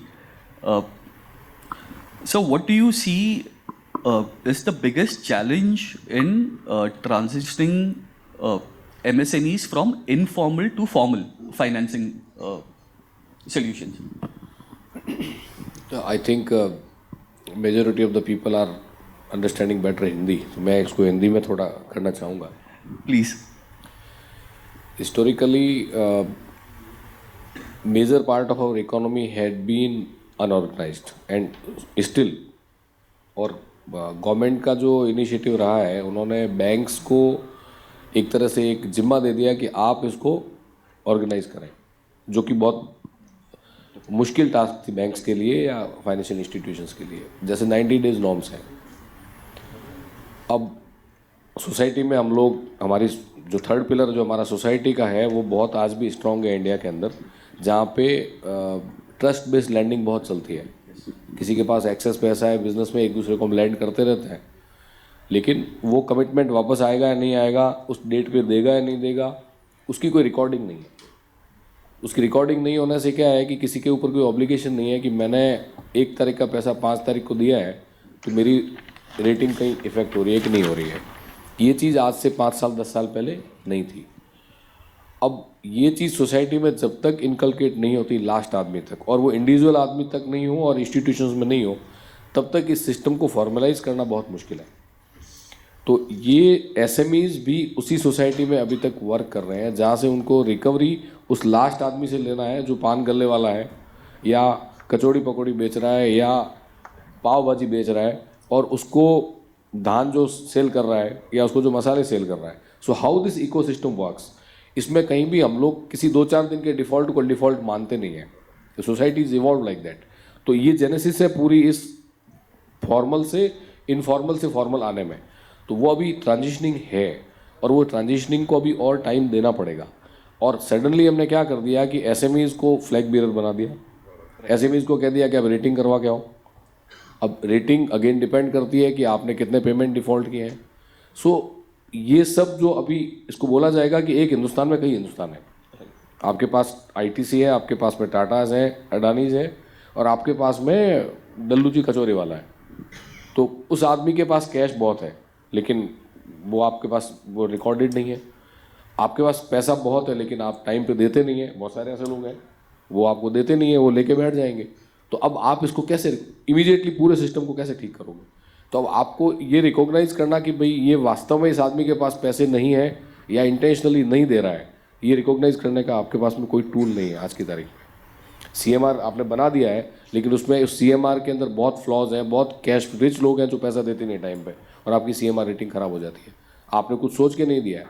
So, what do you see is the biggest challenge in transitioning MSMEs from informal to formal financing solutions? I think majority of the people are understanding better Hindi. So मैं इसको हिंदी में थोड़ा करना चाहूँगा. Please. Historically, major part of our economy had been unorganized and still, और government का जो initiative रहा है, उन्होंने बैंक्स को एक तरह से एक जिम्मा दे दिया कि आप इसको ऑर्गेनाइज करें, जो कि बहुत मुश्किल टास्क थी बैंक्स के लिए या फाइनेंशियल इंस्टीट्यूशंस के लिए. जैसे 90 डेज नॉर्म्स हैं. अब सोसाइटी में हम लोग, हमारी जो थर्ड पिलर जो हमारा सोसाइटी का है, वो बहुत आज भी स्ट्रॉन्ग है इंडिया के अंदर, जहाँ पे ट्रस्ट बेस्ड लैंडिंग बहुत चलती है. किसी के पास एक्सेस पैसा है, बिजनेस में एक दूसरे को हम लैंड करते रहते हैं, लेकिन वो कमिटमेंट वापस आएगा या नहीं आएगा, उस डेट पे देगा या नहीं देगा, उसकी कोई रिकॉर्डिंग नहीं है. उसकी रिकॉर्डिंग नहीं होने से क्या है कि किसी के ऊपर कोई ऑब्लिगेशन नहीं है कि मैंने 1 तारीख का पैसा 5 तारीख को दिया है, तो मेरी रेटिंग कहीं इफेक्ट हो रही है कि नहीं हो रही है. ये चीज़ आज से 5 साल 10 साल पहले नहीं थी. अब ये चीज़ सोसाइटी में जब तक इनकलकेट नहीं होती लास्ट आदमी तक, और वो इंडिविजुअल आदमी तक नहीं हो और इंस्टीट्यूशंस में नहीं हो, तब तक इस सिस्टम को फॉर्मलाइज करना बहुत मुश्किल है. तो ये एसएमईज भी उसी सोसाइटी में अभी तक वर्क कर रहे हैं, जहाँ से उनको रिकवरी उस लास्ट आदमी से लेना है जो पान गल्ले वाला है, या कचौड़ी पकौड़ी बेच रहा है या पाव भाजी बेच रहा है और उसको धान जो सेल कर रहा है या उसको जो मसाले सेल कर रहा है. So how this ecosystem works, इसमें कहीं भी हम लोग किसी 2-4 दिन के डिफ़ॉल्ट को डिफ़ॉल्ट मानते नहीं हैं. Society is evolve like that. तो ये जेनेसिस है पूरी इस फॉर्मल से इनफॉर्मल से फॉर्मल आने में. तो वो अभी ट्रांजिशनिंग है और वो ट्रांजिशनिंग को अभी और टाइम देना पड़ेगा. और सडनली हमने क्या कर दिया कि एसएमईज़ को फ्लैग बीरर बना दिया. एसएमईज़ को कह दिया कि अब रेटिंग करवा के आओ. अब रेटिंग अगेन डिपेंड करती है कि आपने कितने पेमेंट डिफ़ॉल्ट किए हैं. सो ये सब जो अभी इसको बोला जाएगा कि एक हिंदुस्तान में कई हिंदुस्तान है. आपके पास आईटीसी है, आपके पास में टाटाज हैं, अडानीज है और आपके पास में डल्लू जी कचौरे वाला है. तो उस आदमी के पास कैश बहुत है लेकिन वो आपके पास वो रिकॉर्डेड नहीं है. आपके पास पैसा बहुत है लेकिन आप टाइम पे देते नहीं है. बहुत सारे ऐसे लोग हैं वो आपको देते नहीं है, वो लेके बैठ जाएंगे. तो अब आप इसको कैसे इमीडिएटली पूरे सिस्टम को कैसे ठीक करोगे? तो अब आपको ये रिकॉग्नाइज करना कि भाई ये वास्तव में इस आदमी के पास पैसे नहीं है या इंटेंशनली नहीं दे रहा है, ये रिकॉग्नाइज करने का आपके पास में कोई टूल नहीं है आज की तारीख में. सीएमआर आपने बना दिया है लेकिन उसमें उस सीएमआर के अंदर बहुत फ्लॉज हैं, बहुत कैश रिच लोग हैं जो पैसा देते नहीं टाइम पे और आपकी सीएमआर रेटिंग खराब हो जाती है. आपने कुछ सोच के नहीं दिया है.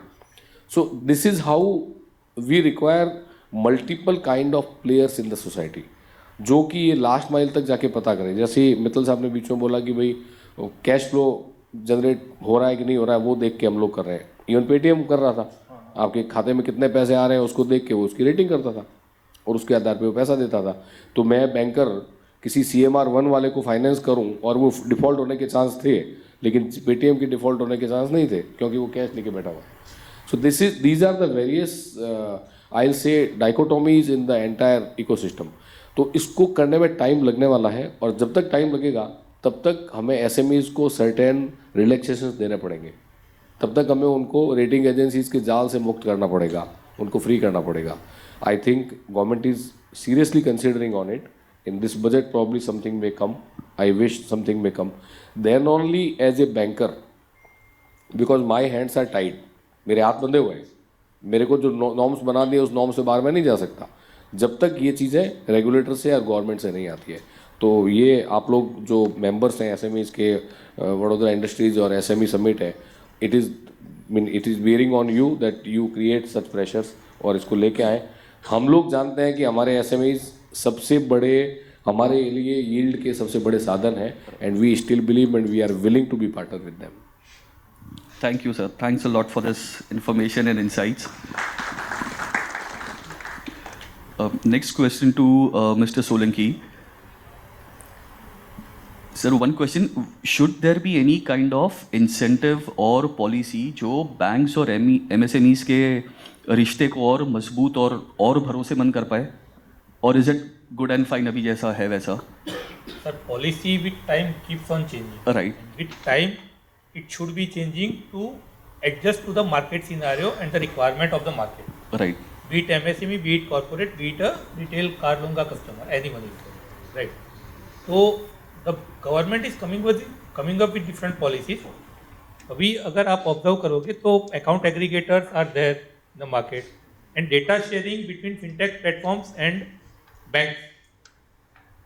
So this is how we require multiple kind of players in the society जो कि ये लास्ट माइल तक जाके पता करें. जैसे मित्तल साहब ने बीच में बोला कि भाई कैश फ्लो जनरेट हो रहा है कि नहीं हो रहा है वो देख के हम लोग कर रहे हैं. इवन पेटीएम कर रहा था, आपके खाते में कितने पैसे आ रहे हैं उसको देख के वो उसकी रेटिंग करता था और उसके आधार पे वो पैसा देता था. तो मैं बैंकर किसी CMR 1 वाले को फाइनेंस करूं और वो डिफ़ॉल्ट होने के चांस थे लेकिन पेटीएम के डिफ़ॉल्ट होने के चांस नहीं थे क्योंकि वो कैश लेके बैठा हुआ. So these are the various I will say dichotomies in the entire ecosystem. तो इसको करने में टाइम लगने वाला है और जब तक टाइम लगेगा तब तक हमें एसएमईज़ को सर्टेन रिलैक्सेशंस देने पड़ेंगे. तब तक हमें उनको रेटिंग एजेंसीज़ के जाल से मुक्त करना पड़ेगा, उनको फ्री करना पड़ेगा. I think government is seriously considering on it. In this budget probably something may come. I wish something may come. Then only as a banker, because my hands are tied. मेरे हाथ बंधे हुए हैं. मेरे को जो नॉर्म्स बना दिए उस नॉर्म से बाहर मैं नहीं जा सकता जब तक ये चीज़ें रेगुलेटर से या गवर्नमेंट से नहीं आती है. तो ये आप लोग जो मेंबर्स हैं एसएमईज़ के, वडोदरा इंडस्ट्रीज़ और एसएमई समिट है, it is bearing on you that you create such pressures और इसको लेके आए. हम लोग जानते हैं कि हमारे एसएमईज़ सबसे बड़े हमारे लिए यील्ड के सबसे बड़े साधन है and we still believe and we are willing to be partner with them. Thank you, sir. Thanks a lot for this information and insights. Next question to Mr. Solanki. Sir, one question. Should there be any kind of incentive or policy जो banks और MSMEs के रिश्ते को और मजबूत और भरोसेमंद कर पाए? Or is it good and fine अभी जैसा है वैसा? Sir, policy with time keeps on changing. Right. With time, it should be changing to adjust to the market scenario and the requirement of the market. Right. Be it MSME, be it corporate, be it a retail car loan का customer, anyone is there. Right. So the government is coming up with different policies. अभी अगर आप observe करोगे तो account aggregators are there in the market and data sharing between fintech platforms and banks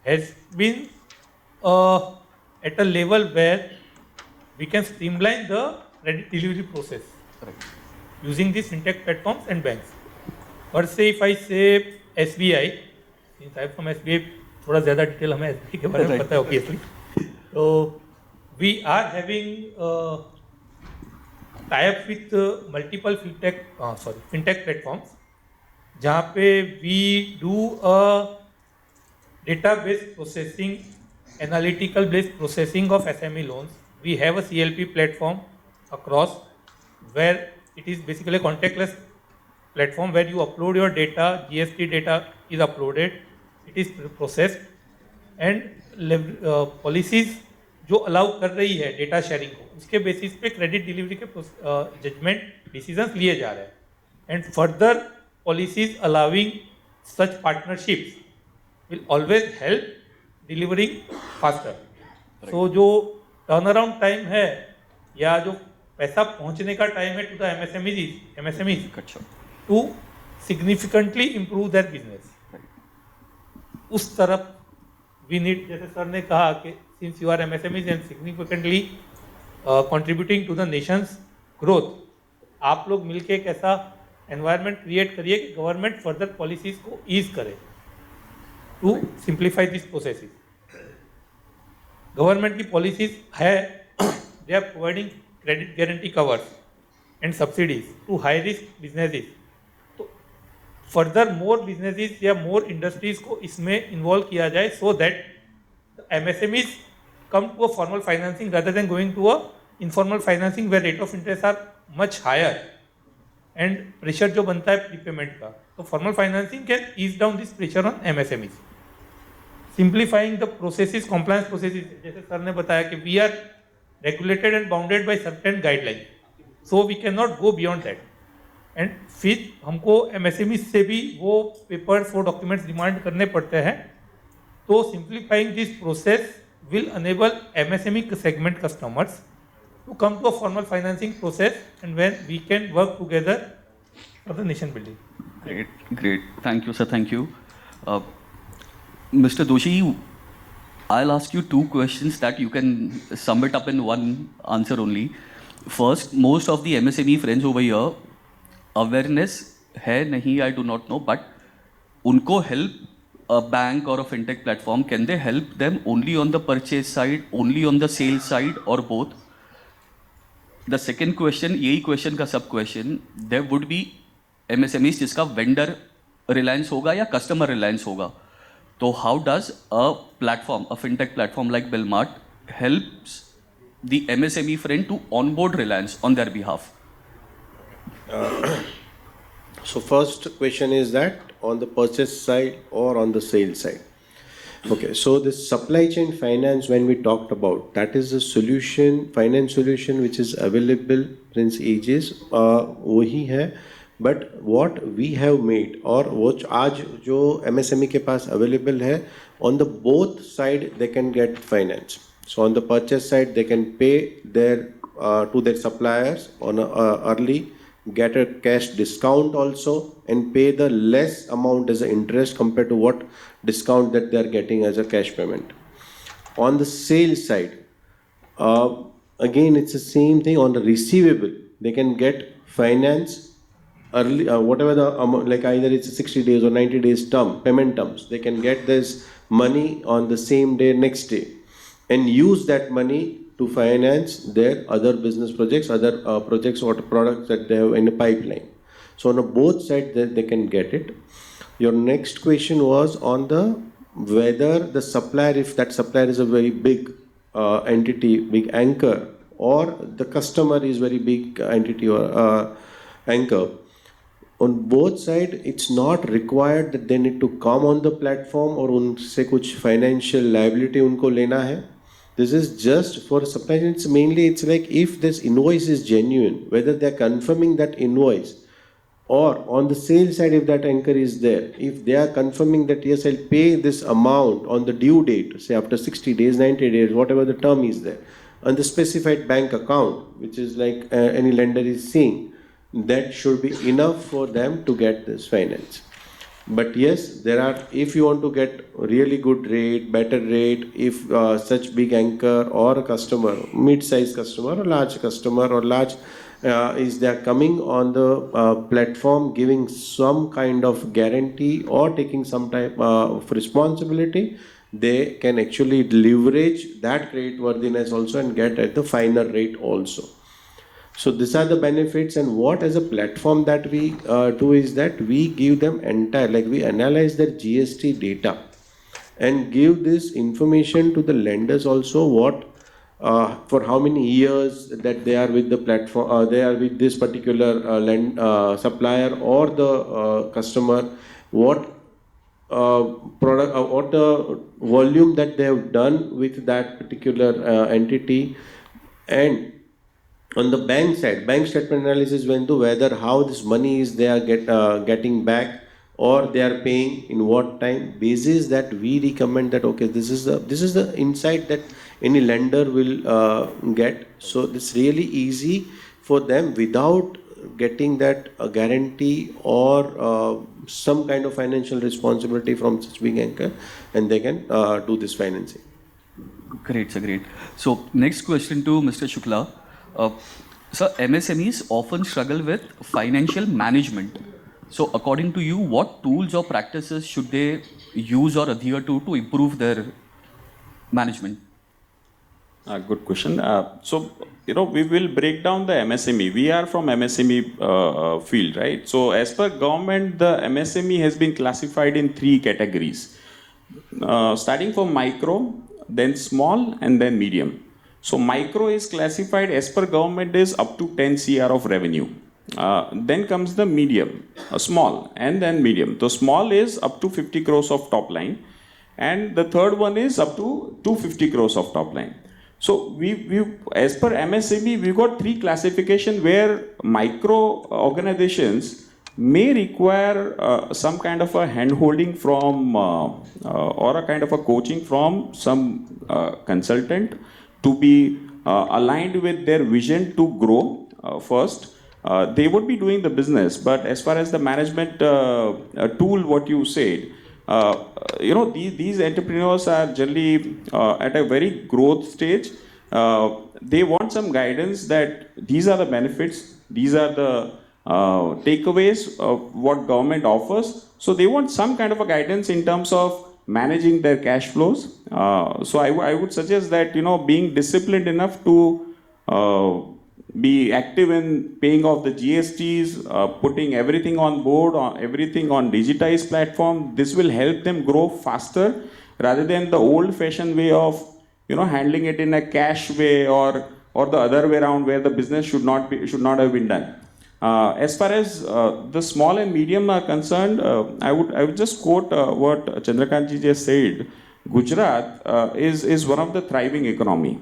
has been at a level where we can streamline the credit delivery process using these fintech platforms and banks. Per se, if I say SBI, since I am from SBI, थोड़ा ज़्यादा detail हमें SBI के बारे में पता है obviously. So we are having tie-up with multiple fintech platforms. जहाँ पे we do a database processing, analytical based processing of SME loans. We have a CLP platform across where it is basically a contactless platform where you upload your data, GST data is uploaded, it is processed and policies जो allow कर रही है data sharing को उसके basis पे credit delivery के judgement decisions लिए जा रहे हैं. And further policies allowing such partnerships will always help delivering faster. So जो turnaround time है या जो पैसा पहुंचने का टाइम है to the MSMEs to significantly improve their business, उस तरफ we need, जैसे सर ने कहा कि since you are MSMEs and significantly contributing to the nation's growth, आप लोग मिलके एक ऐसा environment create करिए कि government further policies को ease करे to simplify these processes. Government की policies है, they are providing credit guarantee covers and subsidies to high risk businesses. तो further more businesses या more industries को इसमें involve किया जाए so that the MSMEs come to a formal financing rather than going to a informal financing where rate of interest are much higher and pressure जो बनता है prepayment का. तो formal financing can ease down this pressure on MSMEs. Simplifying the processes, compliance processes, जैसे sir ने बताया कि we are regulated and bounded by certain guidelines, so we cannot go beyond that. And फिर हमको MSME से भी वो papers, वो documents demand करने पड़ते हैं. तो simplifying this process will enable MSME segment customers to come to a formal financing process, and when we can work together for the nation building. Great. Thank you, sir. Thank you. Mr. Doshi, I'll ask you two questions that you can sum it up in one answer only. First, most of the MSME friends over here, awareness है नहीं, I do not know, but उनको help a bank or a fintech platform, can they help them only on the purchase side, only on the sales side, or both? The second question, यही question का sub question, there would be MSMEs जिसका vendor reliance होगा या customer reliance होगा. So how does a platform, a fintech platform like Billmart helps the MSME friend to onboard Reliance on their behalf? So first question is that on the purchase side or on the sales side. Okay, so this supply chain finance, when we talked about, that is a solution, finance solution which is available since ages, वही है. But what we have made और वो आज जो MSME के पास available है, on the both side they can get finance. So on the purchase side they can pay their to their suppliers on early, get a cash discount also, and pay the less amount as an interest compared to what discount that they are getting as a cash payment. On the sales side, again it's the same thing. On the receivable, they can get finance early, whatever the amount, like either it's 60 days or 90 days term, payment terms, they can get this money on the same day, next day, and use that money to finance their other business projects, other projects or products that they have in the pipeline. So on both sides they can get it. Your next question was on the whether the supplier, if that supplier is a very big entity, big anchor, or the customer is very big entity or anchor. On both sides, it's not required that they need to come on the platform और उनसे कुछ financial liability उनको लेना है. This is just for supply chain. It's mainly, it's like if this invoice is genuine, whether they're confirming that invoice, or on the sales side, if that anchor is there, if they are confirming that yes, I'll pay this amount on the due date, say after 60 days, 90 days, whatever the term is there, on the specified bank account, which is like any lender is seeing, that should be enough for them to get this finance. But yes, there are, if you want to get really good rate, better rate, if such big anchor or a customer, mid-sized customer or large customer or large is they are coming on the platform giving some kind of guarantee or taking some type of responsibility, they can actually leverage that credit worthiness also and get at the finer rate also. So these are the benefits, and what as a platform that we do is that we give them entire, like we analyze their GST data and give this information to the lenders also, what for how many years that they are with the platform, they are with this particular supplier or the customer, what product, what the volume that they have done with that particular entity. And on the bank side, bank statement analysis went to whether how this money is they are getting back or they are paying in what time. Basis that we recommend that okay, this is the insight that any lender will get. So it's really easy for them without getting that guarantee or some kind of financial responsibility from such big anchor, and they can do this financing. Great, sir, great. So, next question to Mr. Shukla. Sir, MSMEs often struggle with financial management. So, according to you, what tools or practices should they use or adhere to improve their management? Good question. So, we will break down the MSME. We are from MSME field, right? So, as per government, the MSME has been classified in 3 categories. Starting from micro, then small, and then medium. So, micro is classified as per government is up to 10 CR of revenue. Then comes the medium, small, and then medium. So, small is up to 50 crores of top line, and the third one is up to 250 crores of top line. So we as per MSME, we got 3 classification where micro organizations may require some kind of a hand-holding from or a kind of a coaching from some consultant to be aligned with their vision to grow first. They would be doing the business, but as far as the management tool, what you said, these entrepreneurs are generally at a very growth stage. They want some guidance that these are the benefits, these are the takeaways of what government offers. So they want some kind of a guidance in terms of managing their cash flows. So I would suggest that, being disciplined enough to be active in paying off the GSTs, putting everything on board, everything on digitized platform. This will help them grow faster rather than the old-fashioned way of, handling it in a cash way or the other way around where the business should not have been done. As far as the small and medium are concerned, I would just quote what Chandrakant ji just said. Gujarat is one of the thriving economy,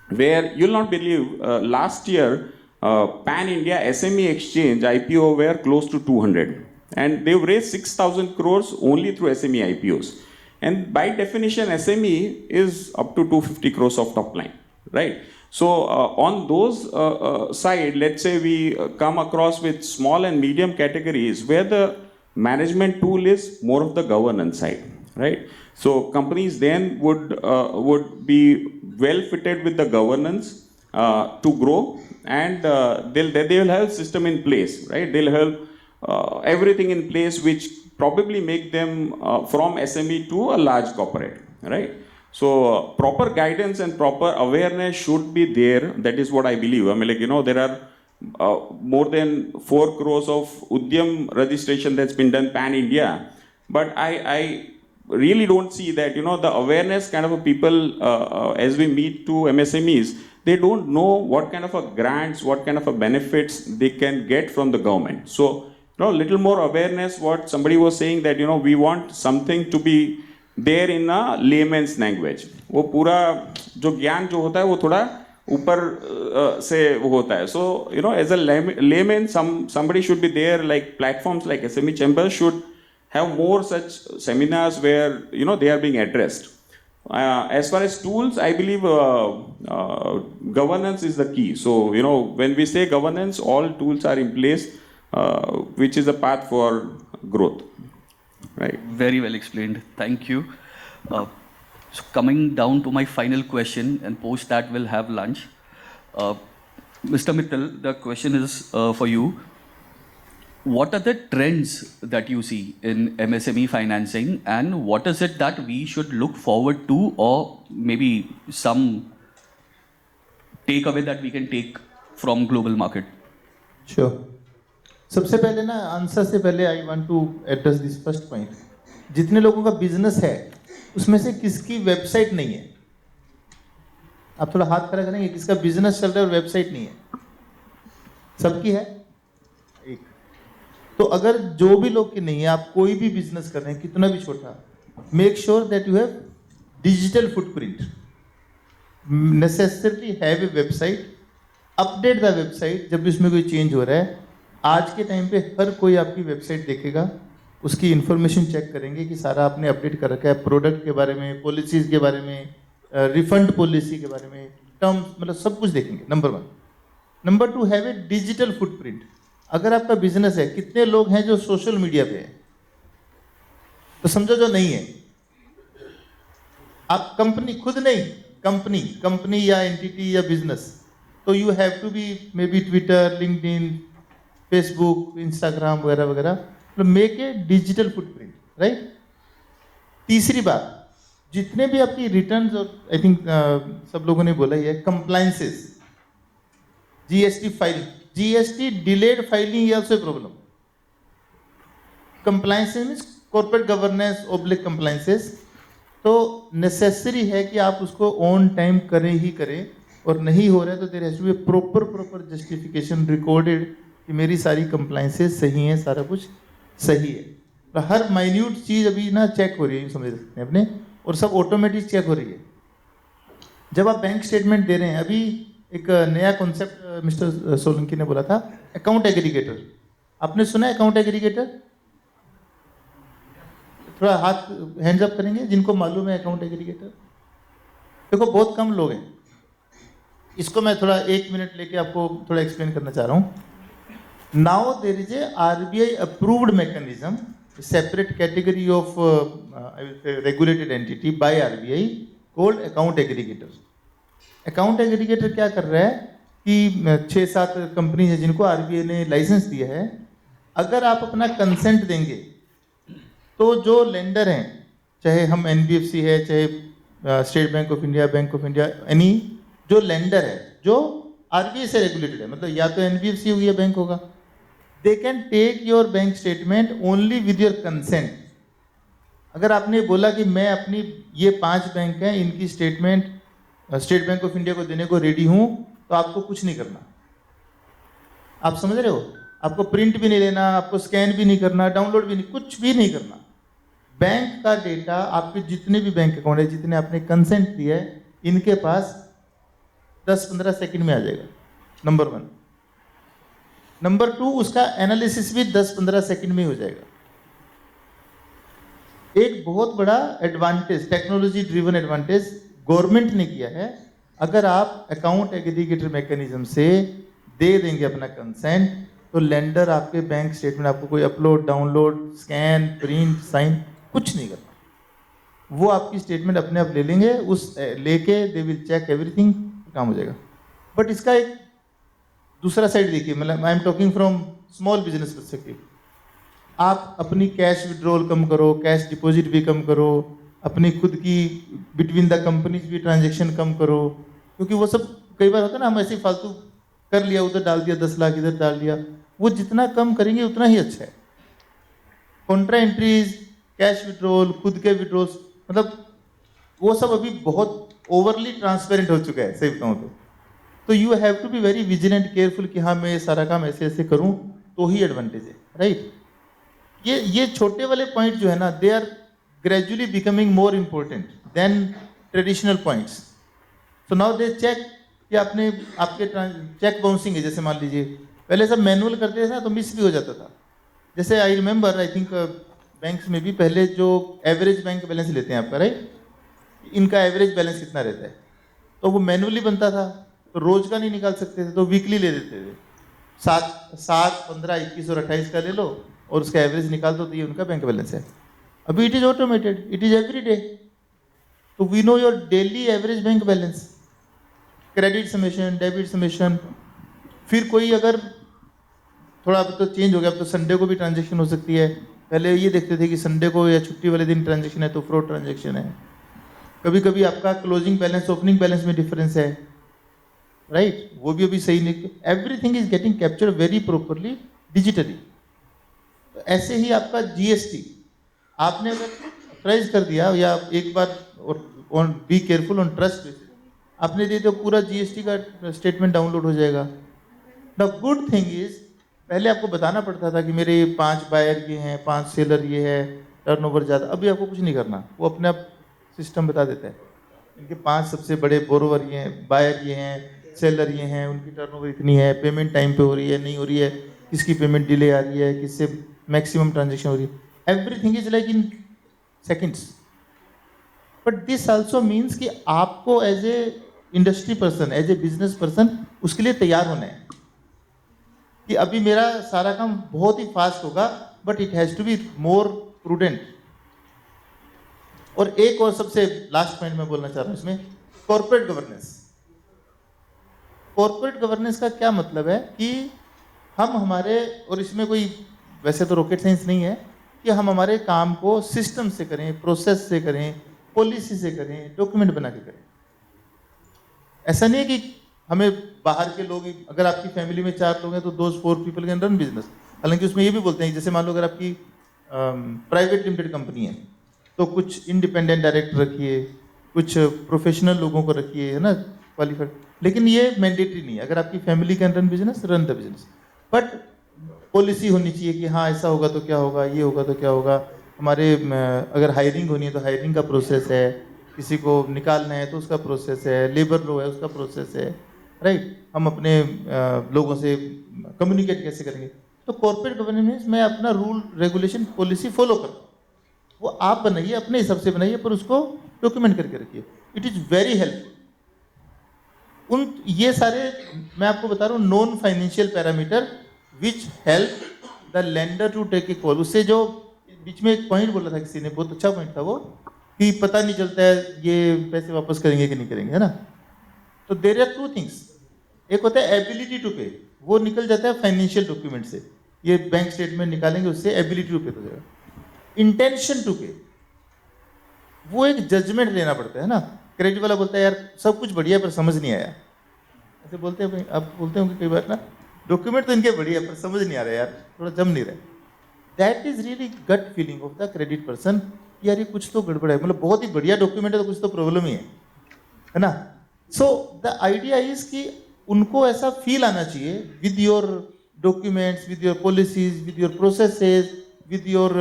where you'll not believe last year Pan India SME Exchange IPO were close to 200, and they've raised 6,000 crores only through SME IPOs. And by definition, SME is up to 250 crores of top line, right? So on those side, let's say we come across with small and medium categories where the management tool is more of the governance side, right? So companies then would be well fitted with the governance to grow, and they will have system in place, right? They'll have everything in place which probably make them from SME to a large corporate, right? So proper guidance and proper awareness should be there. That is what I believe. I mean, there are more than 4 crores of Udyam registration that's been done pan India, but I really don't see that, the awareness kind of a people as we meet to MSMEs, they don't know what kind of a grants, what kind of a benefits they can get from the government. So, little more awareness, what somebody was saying that, we want something to be there in a layman's language. वो पूरा जो ज्ञान जो होता है वो थोड़ा ऊपर से वो होता है. So, as a layman, somebody should be there, like platforms like SME Chambers should have more such seminars where, they are being addressed. As far as tools, I believe governance is the key. So, when we say governance, all tools are in place, which is a path for growth. Right. Very well explained. Thank you. So coming down to my final question, and post that we'll have lunch. Mr. Mittal, the question is for you. What are the trends that you see in MSME financing, and what is it that we should look forward to, or maybe some takeaway that we can take from global market? Sure. सबसे पहले ना answer से पहले I want to address this first point. जितने लोगों का business है उसमें से किसकी वेबसाइट नहीं है? आप थोड़ा हाथ खड़ा करेंगे, किसका बिजनेस चल रहा है और वेबसाइट नहीं है? सबकी है? एक. तो अगर जो भी लोग की नहीं है, आप कोई भी बिजनेस कर रहे हैं, कितना भी छोटा, make sure that you have digital footprint. Necessarily have a website. Update the website जब भी उसमें कोई चेंज हो रहा है. आज के टाइम पे हर कोई आपकी वेबसाइट देखेगा, उसकी इन्फॉर्मेशन चेक करेंगे कि सारा आपने अपडेट कर रखा है, प्रोडक्ट के बारे में, पॉलिसीज़ के बारे में, रिफंड पॉलिसी के बारे में, टर्म्स, मतलब सब कुछ देखेंगे. Number 1. Number 2, have a digital footprint. अगर आपका बिजनेस है, कितने लोग हैं जो सोशल मीडिया पे हैं? तो समझो जो नहीं है। आप कंपनी खुद नहीं, कंपनी या एंटिटी या बिजनेस, तो you have to be maybe Twitter, LinkedIn, Facebook, Instagram वगैरह वगैरह, तो make a digital footprint, right. तीसरी बात, जितने भी आपकी रिटर्न्स, और आई थिंक सब लोगों ने बोला ही है, compliances, GST file, GST delayed filing is also a problem. Compliances means corporate governance oblique compliances, तो नेसेसरी है कि आप उसको ऑन टाइम करें ही करें, और नहीं हो रहा है तो there has to be proper justification recorded कि मेरी सारी कंप्लायंसेस सही हैं, सारा कुछ सही है। तो हर माइन्यूट चीज़ अभी ना चेक हो रही है, समझ सकते हैं अपने, और सब ऑटोमेटिक चेक हो रही है। जब आप बैंक स्टेटमेंट दे रहे हैं, अभी एक नया कॉन्सेप्ट मिस्टर सोलंकी ने बोला था, अकाउंट एग्रीगेटर। आपने सुना है अकाउंट एग्रीगेटर? थोड़ा हाथ हैंड्स अप करेंगे जिनको मालूम है अकाउंट एग्रीगेटर। देखो बहुत कम लोग हैं, इसको मैं थोड़ा 1 मिनट लेके आपको थोड़ा एक्सप्लेन करना चाह रहा हूँ। Now there is a RBI approved mechanism, separate category of regulated entity by RBI called account aggregator. Account aggregator क्या कर रहा है कि 6-7 कंपनी है जिनको आरबीआई ने लाइसेंस दिया है, अगर आप अपना कंसेंट देंगे तो जो लेंडर हैं, चाहे हम एनबीएफसी है, चाहे state bank of India, any जो लेंडर है जो आरबीआई से रेगुलेटेड है, मतलब या तो एनबीएफसी होगी या बैंक होगा, they can take your bank statement only with your consent. अगर आपने बोला कि मैं अपनी ये 5 बैंक हैं, इनकी statement state bank of India को देने को रेडी हूँ, तो आपको कुछ नहीं करना। आप समझ रहे हो? आपको प्रिंट भी नहीं लेना, आपको स्कैन भी नहीं करना, डाउनलोड भी नहीं, कुछ भी नहीं करना। बैंक का डेटा आपके जितने भी बैंक अकाउंट है, जितने आपने कंसेंट दिया है, इनके पास 10-15 सेकंड में आ जाएगा, नंबर 1। नंबर 2, उसका एनालिसिस भी 10-15 सेकंड में हो जाएगा। एक बहुत बड़ा advantage, technology driven advantage government ने किया है। अगर आप अकाउंट एग्रीगेटर मैकेनिज्म से दे देंगे अपना कंसेंट, तो लेंडर आपके बैंक स्टेटमेंट, आपको कोई upload, download, scan, print, sign कुछ नहीं करना। वो आपकी स्टेटमेंट अपने आप ले लेंगे, उस लेके दे विल चेक एवरीथिंग, काम हो जाएगा। बट इसका एक दूसरा साइड देखिए, मतलब I am talking from small business perspective. आप अपनी कैश विड्रॉल कम करो, कैश डिपॉजिट भी कम करो, अपनी खुद की बिटवीन द कंपनीज भी ट्रांजैक्शन कम करो, क्योंकि वो सब कई बार होता है ना, हम ऐसे फालतू कर लिया, उधर डाल दिया 10 लाख, इधर डाल दिया। वो जितना कम करेंगे उतना ही अच्छा है। कॉन्ट्रा एंट्रीज, कैश विड्रॉल, खुद के विड्रॉल्स, मतलब वो सब अभी बहुत ओवरली ट्रांसपेरेंट हो चुका है, सही बताऊँ तो you have to be very vigilant, careful कि हाँ मैं ये सारा काम ऐसे ऐसे करूँ तो ही एडवांटेज है, राइट। ये छोटे वाले पॉइंट जो है ना, they are gradually becoming more important than traditional points. So now they check कि आपके चेक बाउंसिंग है, जैसे मान लीजिए पहले सब मैनुअल करते थे ना, तो मिस भी हो जाता था। जैसे I remember, I think banks में भी पहले जो एवरेज बैंक बैलेंस लेते हैं आपका, राइट, इनका एवरेज बैलेंस कितना रहता है, तो वो मैनुअली बनता था, तो रोज का नहीं निकाल सकते थे, तो वीकली ले देते थे। 7, 15, 21 और 28 का ले लो और उसका एवरेज निकाल दो, तो ये उनका बैंक बैलेंस है। अभी it is automated, it is every day, तो we know your daily average bank balance, credit summation, debit summation. फिर कोई अगर थोड़ा, अब तो चेंज हो गया, अब तो संडे को भी ट्रांजेक्शन हो सकती है। पहले ये देखते थे कि संडे को या छुट्टी वाले दिन ट्रांजेक्शन है तो फ्रॉड ट्रांजेक्शन है। कभी कभी आपका क्लोजिंग बैलेंस ओपनिंग बैलेंस में डिफरेंस है, राइट, वो भी अभी सही नहीं। Everything is getting capture very properly digitally. ऐसे ही आपका जीएसटी आपने अगर प्राइस कर दिया, या एक बार on be careful on trust basis आपने दे दिया, पूरा जीएसटी का स्टेटमेंट डाउनलोड हो जाएगा। द गुड थिंग इज, पहले आपको बताना पड़ता था कि मेरे 5 बायर ये हैं, 5 सेलर ये है, टर्नओवर ज़्यादा। अभी आपको कुछ नहीं करना, वो अपने आप सिस्टम बता देता है, इनके 5 सबसे बड़े बोरोवर ये हैं, बायर ये हैं, सेलर ये हैं, उनकी टर्नओवर इतनी है, पेमेंट टाइम पे हो रही है, नहीं हो रही है, किसकी पेमेंट डिले आ रही है, किससे मैक्सिमम ट्रांजेक्शन हो रही है। Everything is like in seconds. But this also means कि आपको as a industry person, as a business person उसके लिए तैयार होना है। कि अभी मेरा सारा काम बहुत ही फास्ट होगा, but it has to be more prudent. और एक और सबसे लास्ट पॉइंट मैं बोलना चाह रहा हूँ इसमें, कॉर्पोरेट गवर्नेंस। कॉर्पोरेट गवर्नेंस का क्या मतलब है कि हम हमारे, और इसमें कोई वैसे तो रॉकेट साइंस नहीं है, कि हम हमारे काम को सिस्टम से करें, प्रोसेस से करें, पॉलिसी से करें, डॉक्यूमेंट बना के करें। ऐसा नहीं है कि हमें बाहर के लोग, अगर आपकी फैमिली में 4 लोग हैं तो those 4 people can run business. हालांकि उसमें ये भी बोलते हैं, जैसे मान लो अगर आपकी प्राइवेट लिमिटेड कंपनी है तो कुछ इंडिपेंडेंट डायरेक्टर रखिए, कुछ प्रोफेशनल लोगों को रखिए, है ना, क्वालिफाइड। लेकिन ये मैंडेटरी नहीं है। अगर आपकी family can run business, run the business, but policy होनी चाहिए कि हाँ ऐसा होगा तो क्या होगा, ये होगा तो क्या होगा। हमारे अगर हायरिंग होनी है तो हायरिंग का प्रोसेस है, किसी को निकालना है तो उसका प्रोसेस है, लेबर लो है उसका प्रोसेस है, राइट। हम अपने लोगों से कम्युनिकेट कैसे करेंगे। तो कॉर्पोरेट गवर्नेंस में अपना रूल रेगुलेशन पॉलिसी फॉलो करता हूँ, वो आप बनाइए, अपने हिसाब से बनाइए, पर उसको डॉक्यूमेंट करके रखिए। It is very helpful. उन ये सारे मैं आपको बता रहा हूँ non financial parameter which help the lender to take a call. उससे जो बीच में एक पॉइंट बोला था किसी ने, बहुत अच्छा पॉइंट था वो, कि पता नहीं चलता है ये पैसे वापस करेंगे कि नहीं करेंगे, है ना। तो देयर आर 2 थिंग्स। एक होता है एबिलिटी टू पे, वो निकल जाता है फाइनेंशियल डॉक्यूमेंट से, ये बैंक स्टेटमेंट निकालेंगे उससे एबिलिटी टू पे हो जाएगा। इंटेंशन टू पे, वो एक जजमेंट लेना पड़ता है ना। क्रेडिट वाला बोलता है यार सब कुछ बढ़िया पर समझ नहीं आया, ऐसे बोलते हैं आप बोलते होंगे कई बार ना, डॉक्यूमेंट तो इनके बढ़िया पर समझ नहीं आ रहा यार, थोड़ा जम नहीं रहा। That is really gut feeling of the credit person, यार ये कुछ तो गड़बड़ है, मतलब बहुत ही बढ़िया डॉक्यूमेंट है तो कुछ तो प्रॉब्लम ही है ना। सो द आइडिया इज कि उनको ऐसा फील आना चाहिए with your documents, with your policies, with your processes, with your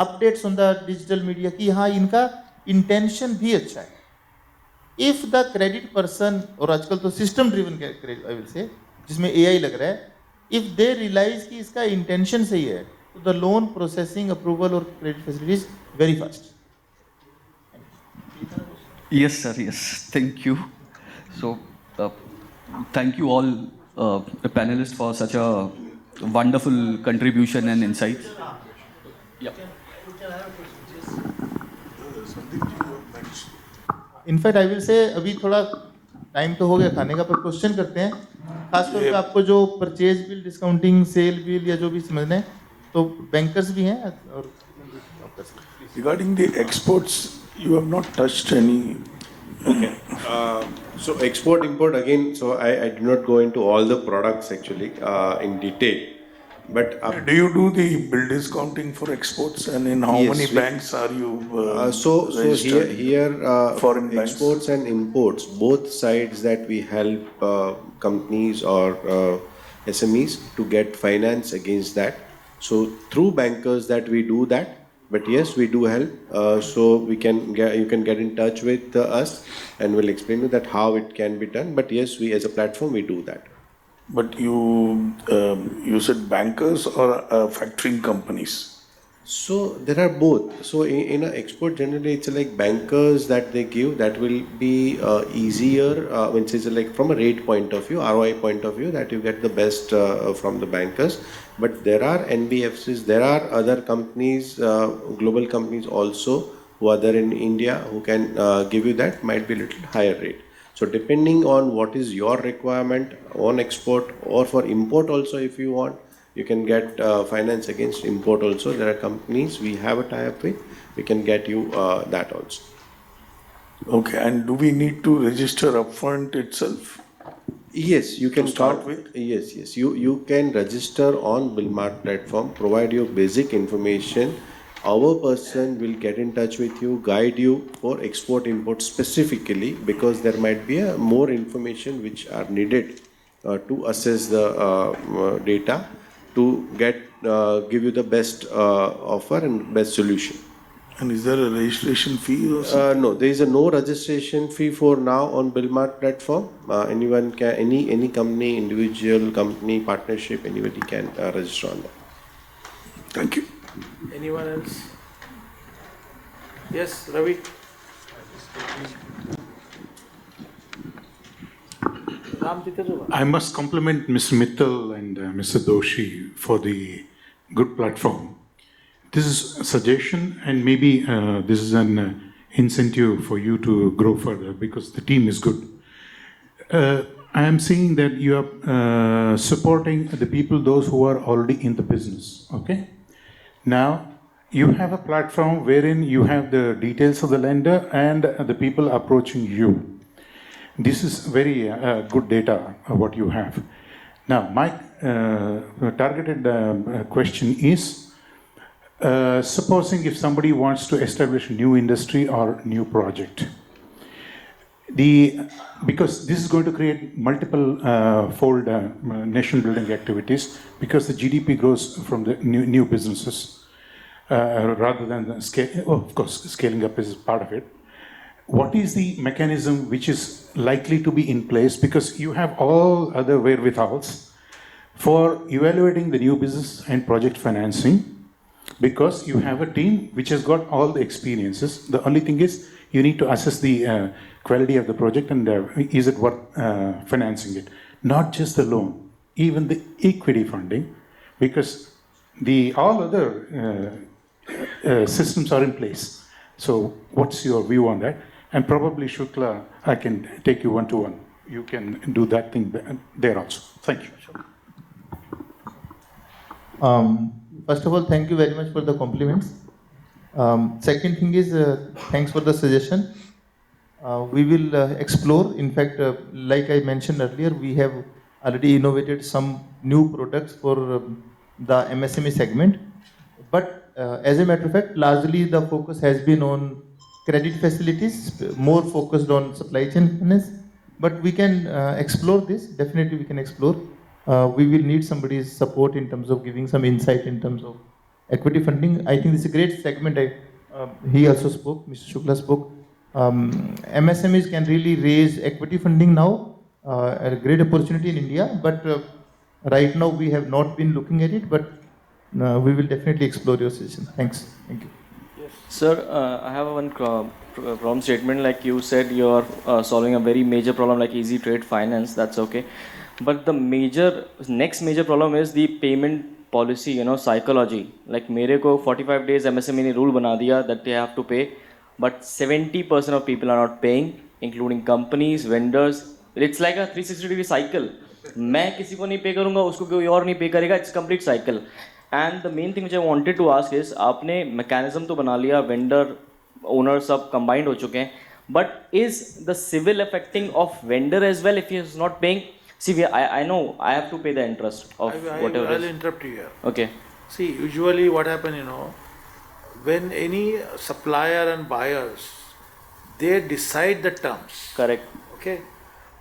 updates on the digital media, कि हाँ इनका इंटेंशन भी अच्छा है। इफ द क्रेडिट पर्सन, और आजकल तो system driven credit I will से, जिसमें एआई लग रहा है, इफ दे रियलाइज कि इसका इंटेंशन सही है तो द लोन प्रोसेसिंग अप्रूवल और credit facility is very fast. Yes, sir. Yes. Thank you. So, thank you all, the panelists, for such a wonderful contribution and insights. Yeah. In fact I will से, अभी थोड़ा time तो हो गया खाने का, पर क्वेश्चन करते हैं खासतौर पे आपको जो purchase bill, discounting, sale bill या जो भी समझना है, तो बैंकर्स भी हैं और Regarding the exports, you have not touched any. Okay. So export import again. So I do not go into all the products actually in detail, but Do you do the bill discounting for exports, and in how Yes, many we- banks are you so registered? here Foreign banks. exports and imports, both sides that we help companies or SMEs to get finance against that. So through bankers that we do that. But yes, we do help. So you can get in touch with us, and we'll explain to you that how it can be done. But yes, we as a platform we do that. But you said bankers or factoring companies. So there are both. So in a export generally it's like bankers that they give, that will be easier when it's like from a rate point of view, ROI point of view, that you get the best from the bankers. But there are NBFCs, there are other companies, global companies also who are there in India who can give you that, might be a little higher rate. So depending on what is your requirement on export or for import also, if you want, you can get finance against import also. There are companies we have a tie-up with, we can get you that also. Okay, and do we need to register upfront itself? Yes, you can start come- with? Yes. You can register on Billmart platform, provide your basic information. Our person will get in touch with you, guide you for export import specifically, because there might be more information which are needed to assess the data to give you the best offer and best solution. And is there a registration fee or something? No, there is no registration fee for now on Billmart platform. Anyone can, any company, individual company, partnership, anybody can register on that. Thank you. Anyone else? Yes, Ravi. I must compliment Mr. Mittal and Mr. Doshi for the good platform. This is a suggestion, and maybe this is an incentive for you to grow further because the team is good. I am seeing that you are supporting the people, those who are already in the business. Okay. Now you have a platform wherein you have the details of the lender and the people approaching you. This is very good data, what you have. Now, my targeted question is, supposing if somebody wants to establish a new industry or new project, because this is going to create multiple fold nation building activities because the GDP grows from the new businesses rather than the scale. Oh, of course, scaling up is part of it. What is the mechanism which is likely to be in place, because you have all other wherewithals for evaluating the new business and project financing, because you have a team which has got all the experiences. The only thing is you need to assess the quality of the project and is it worth financing it. Not just the loan, even the equity funding, because all other systems are in place. So what's your view on that? And probably Shukla, I can take you one-to-one. You can do that thing there also. Thank you. First of all, thank you very much for the compliments. Second thing is, thanks for the suggestion. We will explore. In fact, like I mentioned earlier, we have already innovated some new products for the MSME segment. But as a matter of fact, largely the focus has been on credit facilities, more focused on supply chain finance. But we can explore this. Definitely, we can explore. We will need somebody's support in terms of giving some insight in terms of equity funding. I think this is a great segment. He also spoke, Mr. Shukla spoke. MSMEs can really raise equity funding now, a great opportunity in India. But right now, we have not been looking at it. But we will definitely explore your suggestion. Thanks. Thank you. Sir, I have one problem statement. Like you said, you are solving a very major problem like easy trade finance. That's okay. But the next major problem is the payment policy, psychology. Like मेरे को 45 days MSME ने rule बना दिया that they have to pay, but 70% of people are not paying, including companies, vendors. It's like a 360-degree cycle. मैं किसी को नहीं pay करूँगा, उसको कोई और नहीं pay करेगा. It's a complete cycle. And the main thing which I wanted to ask is, आपने mechanism तो बना लिया, vendor, owner सब combined हो चुके हैं, but is the civil affecting of vendor as well if he is not paying? See, I know I have to pay the interest of whatever. I'll interrupt you here. Okay. See, usually what happens, when any supplier and buyers, they decide the terms. Correct. Okay.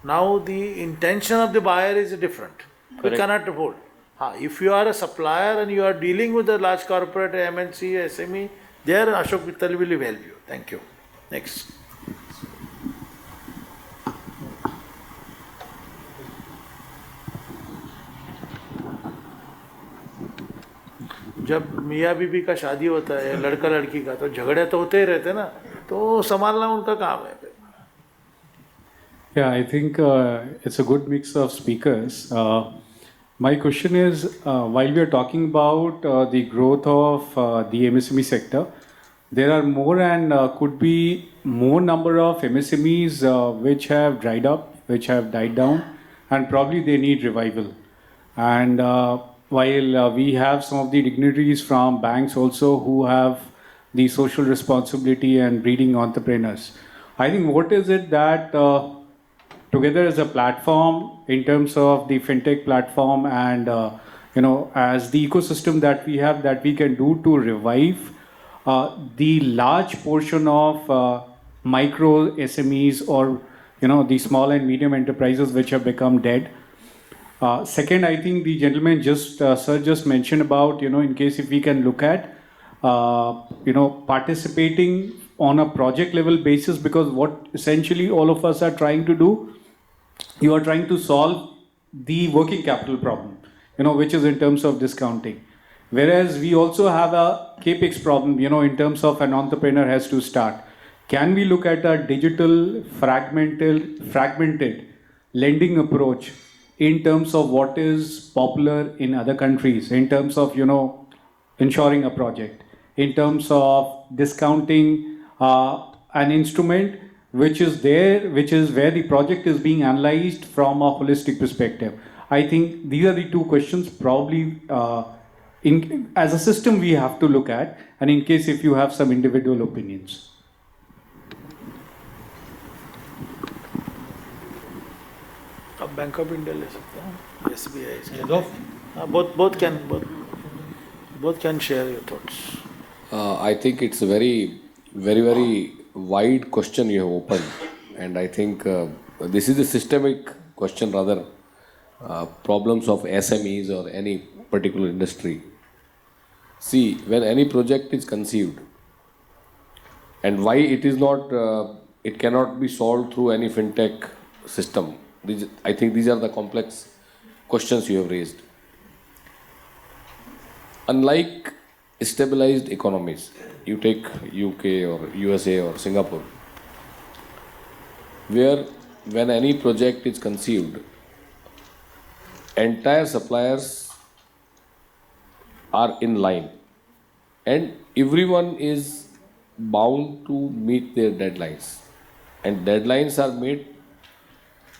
Now the intention of the buyer is different. Correct. We cannot hold. If you are a supplier and you are dealing with a large corporate, MNC, SME, there Ashok Mittal will help you. Thank you. Next. जब मियाँ बीबी का शादी होता है लड़का लड़की का तो झगड़े तो होते ही रहते ना तो संभालना उनका काम है. Yeah, I think it's a good mix of speakers. My question is, while we are talking about the growth of the MSME sector, there are more and could be more number of MSMEs which have dried up, which have died down, and probably they need revival. And while we have some of the dignitaries from banks also who have the social responsibility and breeding entrepreneurs, I think what is it that together as a platform in terms of the fintech platform and as the ecosystem that we have that we can do to revive the large portion of micro SMEs or the small and medium enterprises which have become dead. Second, I think the gentleman sir just mentioned about in case if we can look at participating on a project level basis, because what essentially all of us are trying to do, you are trying to solve the working capital problem, which is in terms of discounting. Whereas we also have a capex problem, in terms of an entrepreneur has to start. Can we look at a digital fragmented lending approach in terms of what is popular in other countries, in terms of, ensuring a project, in terms of discounting an instrument which is there, which is where the project is being analyzed from a holistic perspective. I think these are the two questions probably as a system we have to look at, and in case if you have some individual opinions. अब bank of India ले सकते हैं, SBI Both. both can share your thoughts. I think it's a very, very, very wide question you have opened, and I think this is a systemic question rather. Problems of SMEs or any particular industry. See, when any project is conceived, and why it is not, it cannot be solved through any fintech system. I think these are the complex questions you have raised. Unlike stabilized economies, you take UK or USA or Singapore, where when any project is conceived, entire suppliers are in line and everyone is bound to meet their deadlines, and deadlines are made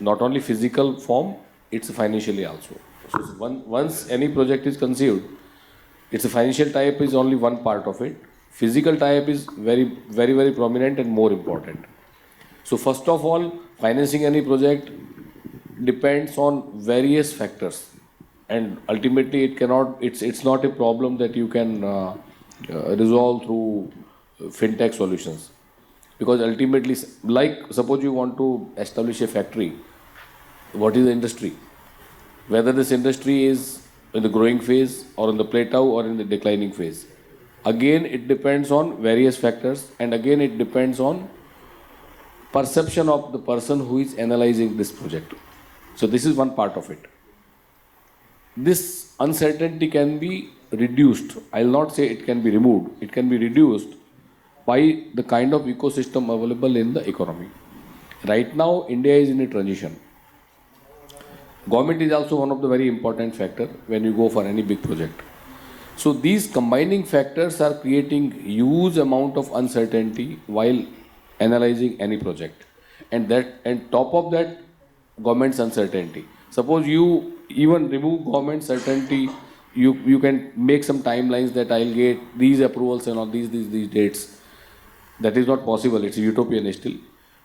not only physical form, it's financially also. So once any project is conceived, its a financial type is only one part of it. Physical type is very, very, very prominent and more important. So first of all, financing any project depends on various factors, and ultimately it's not a problem that you can resolve through fintech solutions, because ultimately, like suppose you want to establish a factory, what is the industry? Whether this industry is in the growing phase or in the plateau or in the declining phase, again it depends on various factors, and again it depends on perception of the person who is analyzing this project. So this is one part of it. This uncertainty can be reduced. I'll not say it can be removed. It can be reduced by the kind of ecosystem available in the economy. Right now, India is in a transition. Government is also one of the very important factor when you go for any big project. So these combining factors are creating huge amount of uncertainty while analyzing any project. And top of that, government's uncertainty. Suppose you even remove government certainty, you can make some timelines that I'll get these approvals and all these dates. That is not possible. It's utopian still.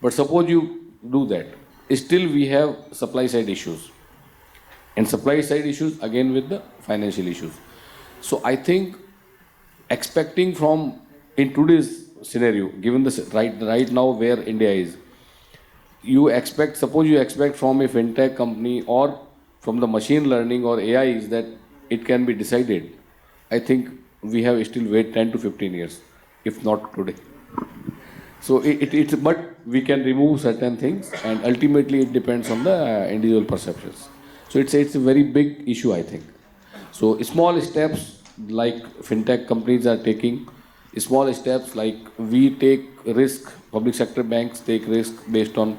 But suppose you do that, still we have supply side issues. And supply side issues again with the financial issues. So I think expecting from, in today's scenario, given this right now where India is, suppose you expect from a fintech company or from the machine learning or AIs that it can be decided. I think we have still wait 10 to 15 years, if not today. So but we can remove certain things, and ultimately it depends on the individual perceptions. So it's a very big issue, I think. So small steps like fintech companies are taking, small steps like we take risk, public sector banks take risk based on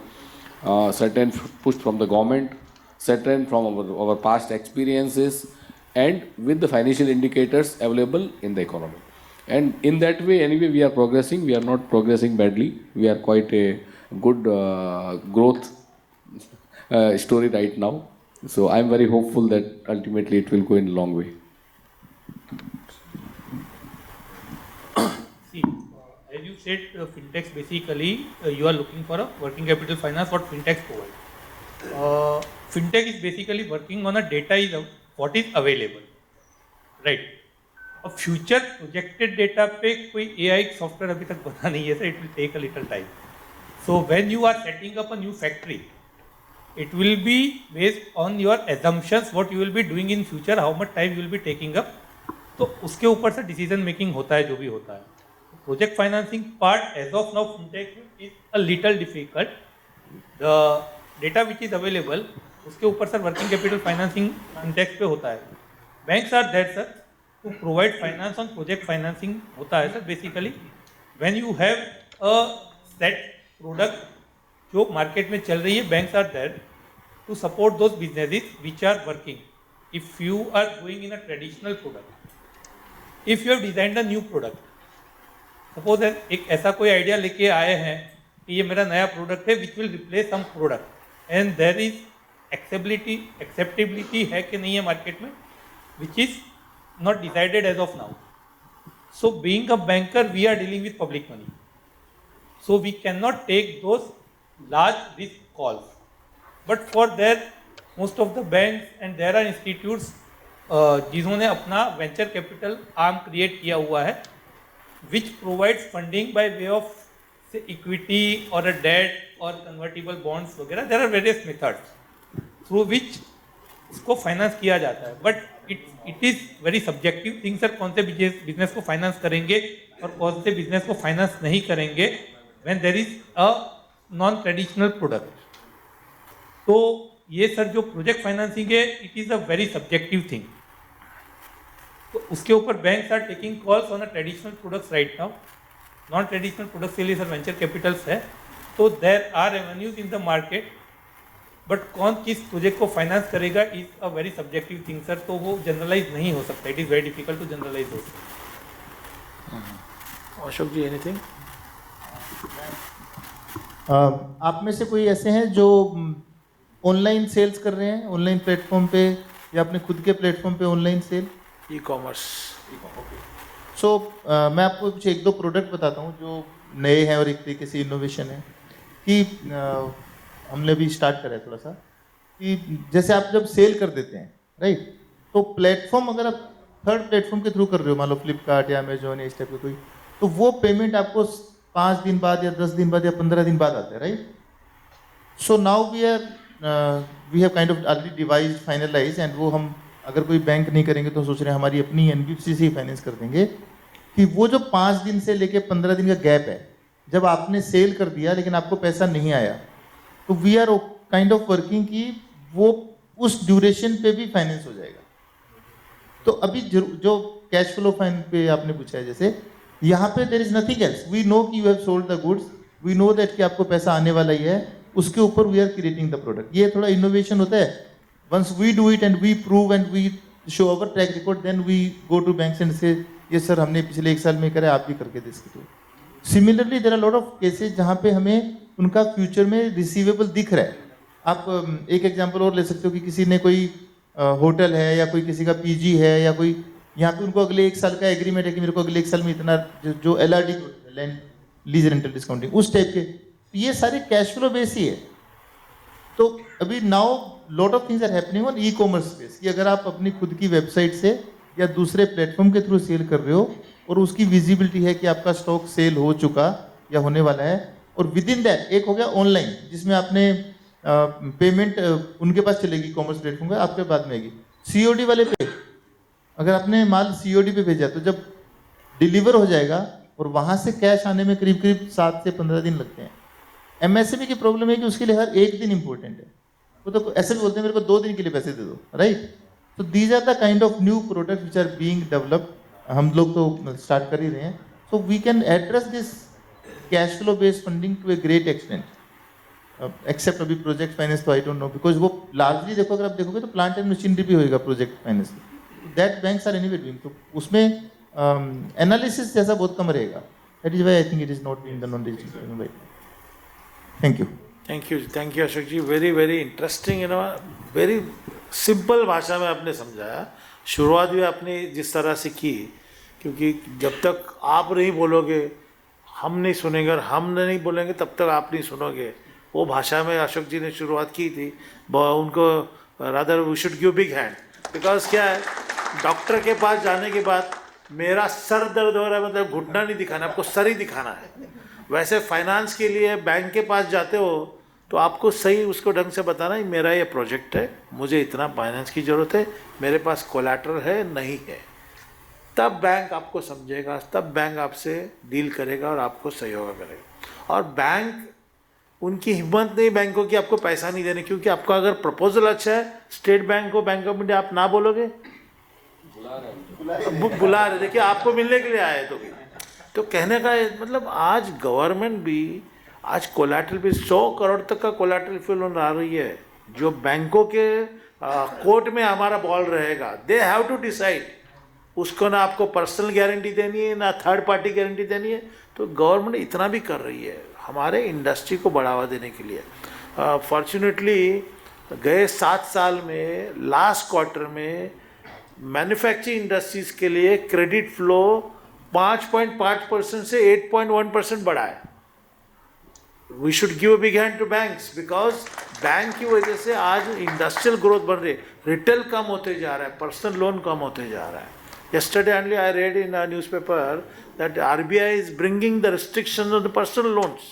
certain push from the government, certain from our past experiences, and with the financial indicators available in the economy. And in that way, anyway, we are progressing. We are not progressing badly. We are quite a good growth story right now. So I'm very hopeful that ultimately it will go in a long way. See, as you said, fintechs basically, you are looking for a working capital finance, what fintechs provide. Fintech is basically working on a data is what is available, right? अब future projected data पे कोई AI software अभी तक बना नहीं है, sir it will take a little time. So when you are setting up a new factory, it will be based on your assumptions what you will be doing in future, how much time you will be taking up. तो उसके ऊपर से decision making होता है जो भी होता है. Project financing part as of now fintech is a little difficult. The data which is available उसके ऊपर sir working capital financing fintech पे होता है. Banks are there sir to provide finance on project financing होता है sir. Basically when you have a set product जो market में चल रही है, banks are there to support those businesses which are working. If you are going in a traditional product, if you have designed a new product, suppose एक ऐसा कोई idea लेके आए हैं कि ये मेरा नया प्रोडक्ट है which will replace some product and there is acceptability है कि नहीं है मार्केट में, which is not decided as of now. So being a banker, we are dealing with public money. So we cannot take those large risk calls. But for that, most of the banks and there are institutes जिन्होंने अपना venture capital arm create किया हुआ है, which provides funding by way of say equity or a debt or convertible bonds वगैरह. There are various methods through which इसको finance किया जाता है. But it is very subjective thing sir, कौन से बिजनेस को फाइनेंस करेंगे और कौन से बिजनेस को फाइनेंस नहीं करेंगे when there is a non traditional product. तो ये सर जो प्रोजेक्ट फाइनेंसिंग है, it is a very subjective thing. तो उसके ऊपर banks are taking calls on a traditional products right now. Non traditional products के लिए सर वेंचर कैपिटल्स है. तो there are avenues in the market, but कौन किस प्रोजेक्ट को फाइनेंस करेगा is a very subjective thing sir. तो वो जनरलाइज नहीं हो सकता. It is very difficult to generalize हो. अशोक जी एनीथिंग? आप में से कोई ऐसे हैं जो ऑनलाइन सेल्स कर रहे हैं, ऑनलाइन प्लेटफॉर्म पे या अपने खुद के प्लेटफॉर्म पे online sale? E commerce. So मैं आपको कुछ एक दो प्रोडक्ट बताता हूँ जो नए हैं और एक तरीके से इनोवेशन है कि हमने भी स्टार्ट करा है थोड़ा सा. कि जैसे आप जब सेल कर देते हैं राइट, तो प्लेटफॉर्म अगर आप थर्ड प्लेटफॉर्म के थ्रू कर रहे हो, मान लो फ्लिपकार्ट या अमेजोन या इस टाइप का कोई, तो वो पेमेंट आपको 5 दिन बाद या 10 दिन बाद या 15 दिन बाद आता है right. So now we have kind of already devised finalize, and वो हम अगर कोई बैंक नहीं करेंगे तो सोच रहे हैं हमारी अपनी एनबीएफसी से ही फाइनेंस कर देंगे. कि वो जो 5 दिन से लेके 15 दिन का गैप है, जब आपने सेल कर दिया लेकिन आपको पैसा नहीं आया, तो we are kind of working कि वो उस ड्यूरेशन पे भी फाइनेंस हो जाएगा. तो अभी जो कैश फ्लो फाइन पे आपने पूछा है, जैसे यहाँ पे there is nothing else. We know कि you have sold the goods, we know that कि आपको पैसा आने वाला ही है, उसके ऊपर we are creating the product. ये थोड़ा इनोवेशन होता है. Once we do it and we prove and we show our track record, then we go to banks and say ये सर हमने पिछले 1 साल में करा, आप भी करके दे सकते हो. Similarly there are lot of cases जहाँ पे हमें उनका फ्यूचर में रिसीवेबल दिख रहा है. आप एक एग्जांपल और ले सकते हो कि किसी ने कोई होटल है या कोई किसी का पीजी है या कोई, यहाँ पे उनको अगले 1 साल का एग्रीमेंट है कि मेरे को अगले 1 साल में इतना जो LRD land lease rental discounting उस टाइप के, तो ये सारे कैश फ्लो बेस ही है. तो अभी now lot of things are happening on e commerce space, कि अगर आप अपनी खुद की वेबसाइट से या दूसरे प्लेटफॉर्म के थ्रू सेल कर रहे हो और उसकी विजिबिलिटी है कि आपका स्टॉक सेल हो चुका या होने वाला है, और विद इन दैट एक हो गया ऑनलाइन जिसमें आपने पेमेंट उनके पास चलेगी कॉमर्स प्लेटफॉर्म का, आपके बाद में आएगी. COD वाले पे अगर आपने माल COD पे भेजा तो जब डिलीवर हो जाएगा और वहाँ से कैश आने में करीब करीब 7 से 15 दिन लगते हैं. MSME की प्रॉब्लम है कि उसके लिए हर एक दिन इंपॉर्टेंट है. वो तो ऐसे भी बोलते हैं मेरे को 2 दिन के लिए पैसे दे दो राइट. तो these are the kind of new product which are being developed. हम लोग तो स्टार्ट कर ही रहे हैं. So we can address this cash flow based funding to a great extent, except अभी प्रोजेक्ट फाइनेंस तो आई डोंट नो, बिकॉज वो लार्जली देखो, अगर आप देखोगे तो प्लांट एंड मशीनरी भी होएगा project finance. That banks are anyway doing. तो उसमें एनालिसिस जैसा बहुत कम रहेगा. That is why I think it is not being the non digital way. Thank you. Thank you Ashok ji. Very very interesting, you know, very simple भाषा में आपने समझाया. शुरुआत भी आपने जिस तरह से की, क्योंकि जब तक आप नहीं बोलोगे हम नहीं सुनेंगे, और हम नहीं बोलेंगे तब तक आप नहीं सुनोगे. वो भाषा में अशोक जी ने शुरुआत की थी. उनको rather we should give big hand, because क्या है, डॉक्टर के पास जाने के बाद मेरा सर दर्द हो रहा है मतलब घुटना नहीं दिखाना, आपको सर ही दिखाना है. वैसे फाइनेंस के लिए बैंक के पास जाते हो तो आपको सही उसको ढंग से बताना, मेरा ये प्रोजेक्ट है, मुझे इतना फाइनेंस की ज़रूरत है, मेरे पास कोलैटरल है नहीं है, तब बैंक आपको समझेगा, तब बैंक आपसे डील करेगा और आपको सहयोग करेगा. और बैंक, उनकी हिम्मत नहीं बैंकों की आपको पैसा नहीं देने, क्योंकि आपका अगर प्रपोजल अच्छा है, स्टेट बैंक को, बैंक ऑफ इंडिया, आप ना बोलोगे, बुला रहे, देखिए आपको मिलने के लिए आए. तो कहने का मतलब आज गवर्नमेंट भी, आज कोलैटरल भी 100 करोड़ तक का कोलैटरल फी लोन आ रही है. जो बैंकों के कोर्ट में हमारा बॉल रहेगा, दे हैव टू डिसाइड। उसको ना आपको पर्सनल गारंटी देनी है ना थर्ड पार्टी गारंटी देनी है। तो गवर्नमेंट इतना भी कर रही है हमारे इंडस्ट्री को बढ़ावा देने के लिए। फॉर्चुनेटली गए 7 साल में लास्ट क्वार्टर में मैन्युफैक्चरिंग इंडस्ट्रीज के लिए क्रेडिट फ्लो 5.5% से 8.1% बढ़ा है। We should give a big hand to banks, because bank की वजह से आज इंडस्ट्रियल ग्रोथ बढ़ रही है, रिटेल कम होते जा रहा है, पर्सनल लोन कम होते जा रहा है। Yesterday only I read in a newspaper that RBI is bringing the restrictions on the personal loans.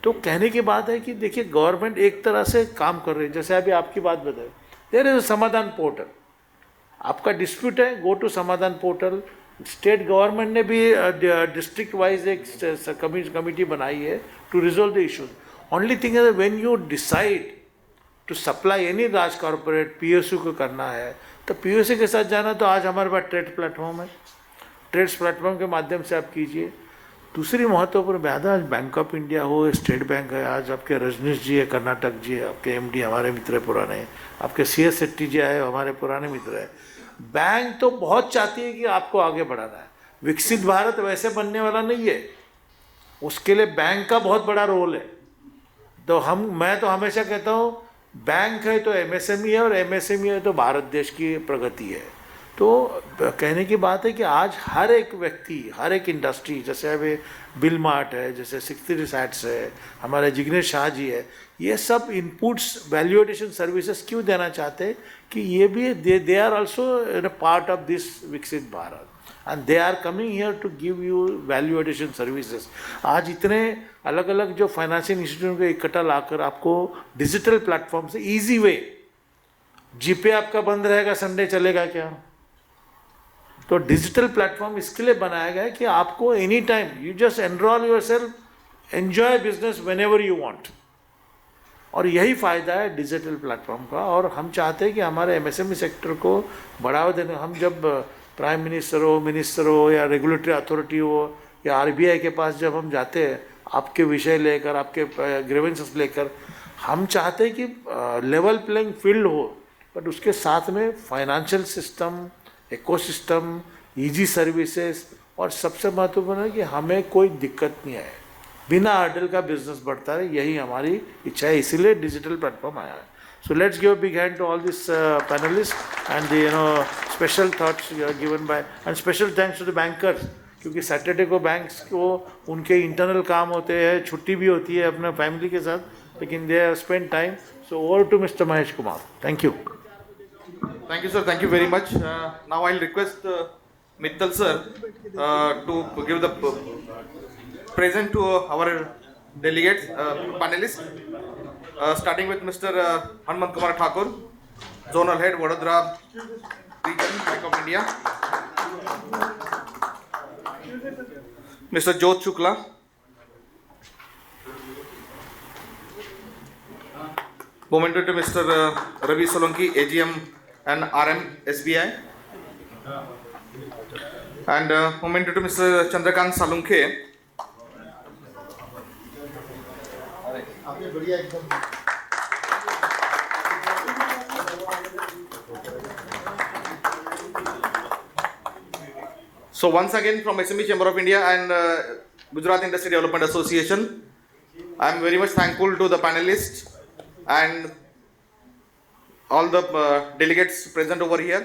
तो कहने की बात है कि देखिए गवर्नमेंट एक तरह से काम कर रही है। जैसे अभी आपकी बात बताए, देयर इज समाधान पोर्टल, आपका डिस्प्यूट है, go to Samadhan portal. State government ने भी डिस्ट्रिक्ट वाइज एक कमिटी बनाई है to resolve the issues. Only thing is when you decide to supply any राज कॉर्पोरेट PSU को करना है तो PSU के साथ जाना, तो आज हमारे पास ट्रेड प्लेटफॉर्म है, ट्रेड्स प्लेटफॉर्म के माध्यम से आप कीजिए। दूसरी महत्वपूर्ण बात है, आज बैंक ऑफ इंडिया हो, स्टेट बैंक है, आज आपके रजनीश जी है, कर्नाटक जी है, आपके MD हमारे मित्र है पुराने, आपके CS शेट्टी जी आए हमारे पुराने मित्र है। बैंक तो बहुत चाहती है कि आपको आगे बढ़ाना है। विकसित भारत वैसे बनने वाला नहीं है, उसके लिए बैंक का बहुत बड़ा रोल है। तो मैं तो हमेशा कहता हूँ बैंक है तो MSME है, और MSME है तो भारत देश की प्रगति है। तो कहने की बात है कि आज हर एक व्यक्ति, हर एक इंडस्ट्री, जैसे अभी बिल मार्ट है, जैसे 63 सैट्स है, हमारे जिग्नेश शाह जी है, ये सब इनपुट्स वैल्यू एडिशन सर्विसेज क्यों देना चाहते हैं कि ये भी they are also in part of this Viksit Bharat, and they are coming here to give you value addition services. आज इतने अलग अलग जो फाइनेंशियल इंस्टीट्यूट को इकट्ठा लाकर आपको डिजिटल प्लेटफॉर्म से इजी वे, जीपे आपका बंद रहेगा, संडे चलेगा क्या? तो डिजिटल प्लेटफॉर्म इसके लिए बनाया गया है कि आपको any time you just enrol yourself, enjoy business when ever you want. और यही फ़ायदा है डिजिटल प्लेटफॉर्म का। और हम चाहते हैं कि हमारे MSME सेक्टर को बढ़ावा देने, हम जब प्राइम मिनिस्टर हो या रेगुलेटरी अथॉरिटी हो या RBI के पास जब हम जाते हैं आपके विषय लेकर, आपके ग्रीवेंसेस लेकर, हम चाहते हैं कि लेवल प्लेइंग फील्ड हो, बट उसके साथ में financial system, ecosystem, easy services, और सबसे महत्वपूर्ण है कि हमें कोई दिक्कत नहीं आए, बिना हर्डल का बिजनेस बढ़ता है। यही हमारी इच्छा है, इसीलिए डिजिटल प्लेटफॉर्म आया है। So let's give a big hand to all this panelist and special thoughts given by, and special thanks to the bankers, क्योंकि सैटरडे को बैंक्स को उनके इंटरनल काम होते हैं, छुट्टी भी होती है अपने फैमिली के साथ, लेकिन they have spend time. So over to mister Mahesh Kumar. Thank you. Thank you, sir. Thank you very much. Now I'll request Mittal sir to give the present to our delegates, panelists, starting with Mr. Hanumant Kumar Thakur, Zonal Head, Vadodara Region, Bank of India. Mr. Jyot Shukla. Momentum to Mr. Ravi Solanki, AGM and RM SBI, and momentum to Mr. Chandrakant Salunkhe. So once again from SME Chamber of India and Gujarat Industry Development Association, I am very much thankful to the panelists and all the delegates present over here.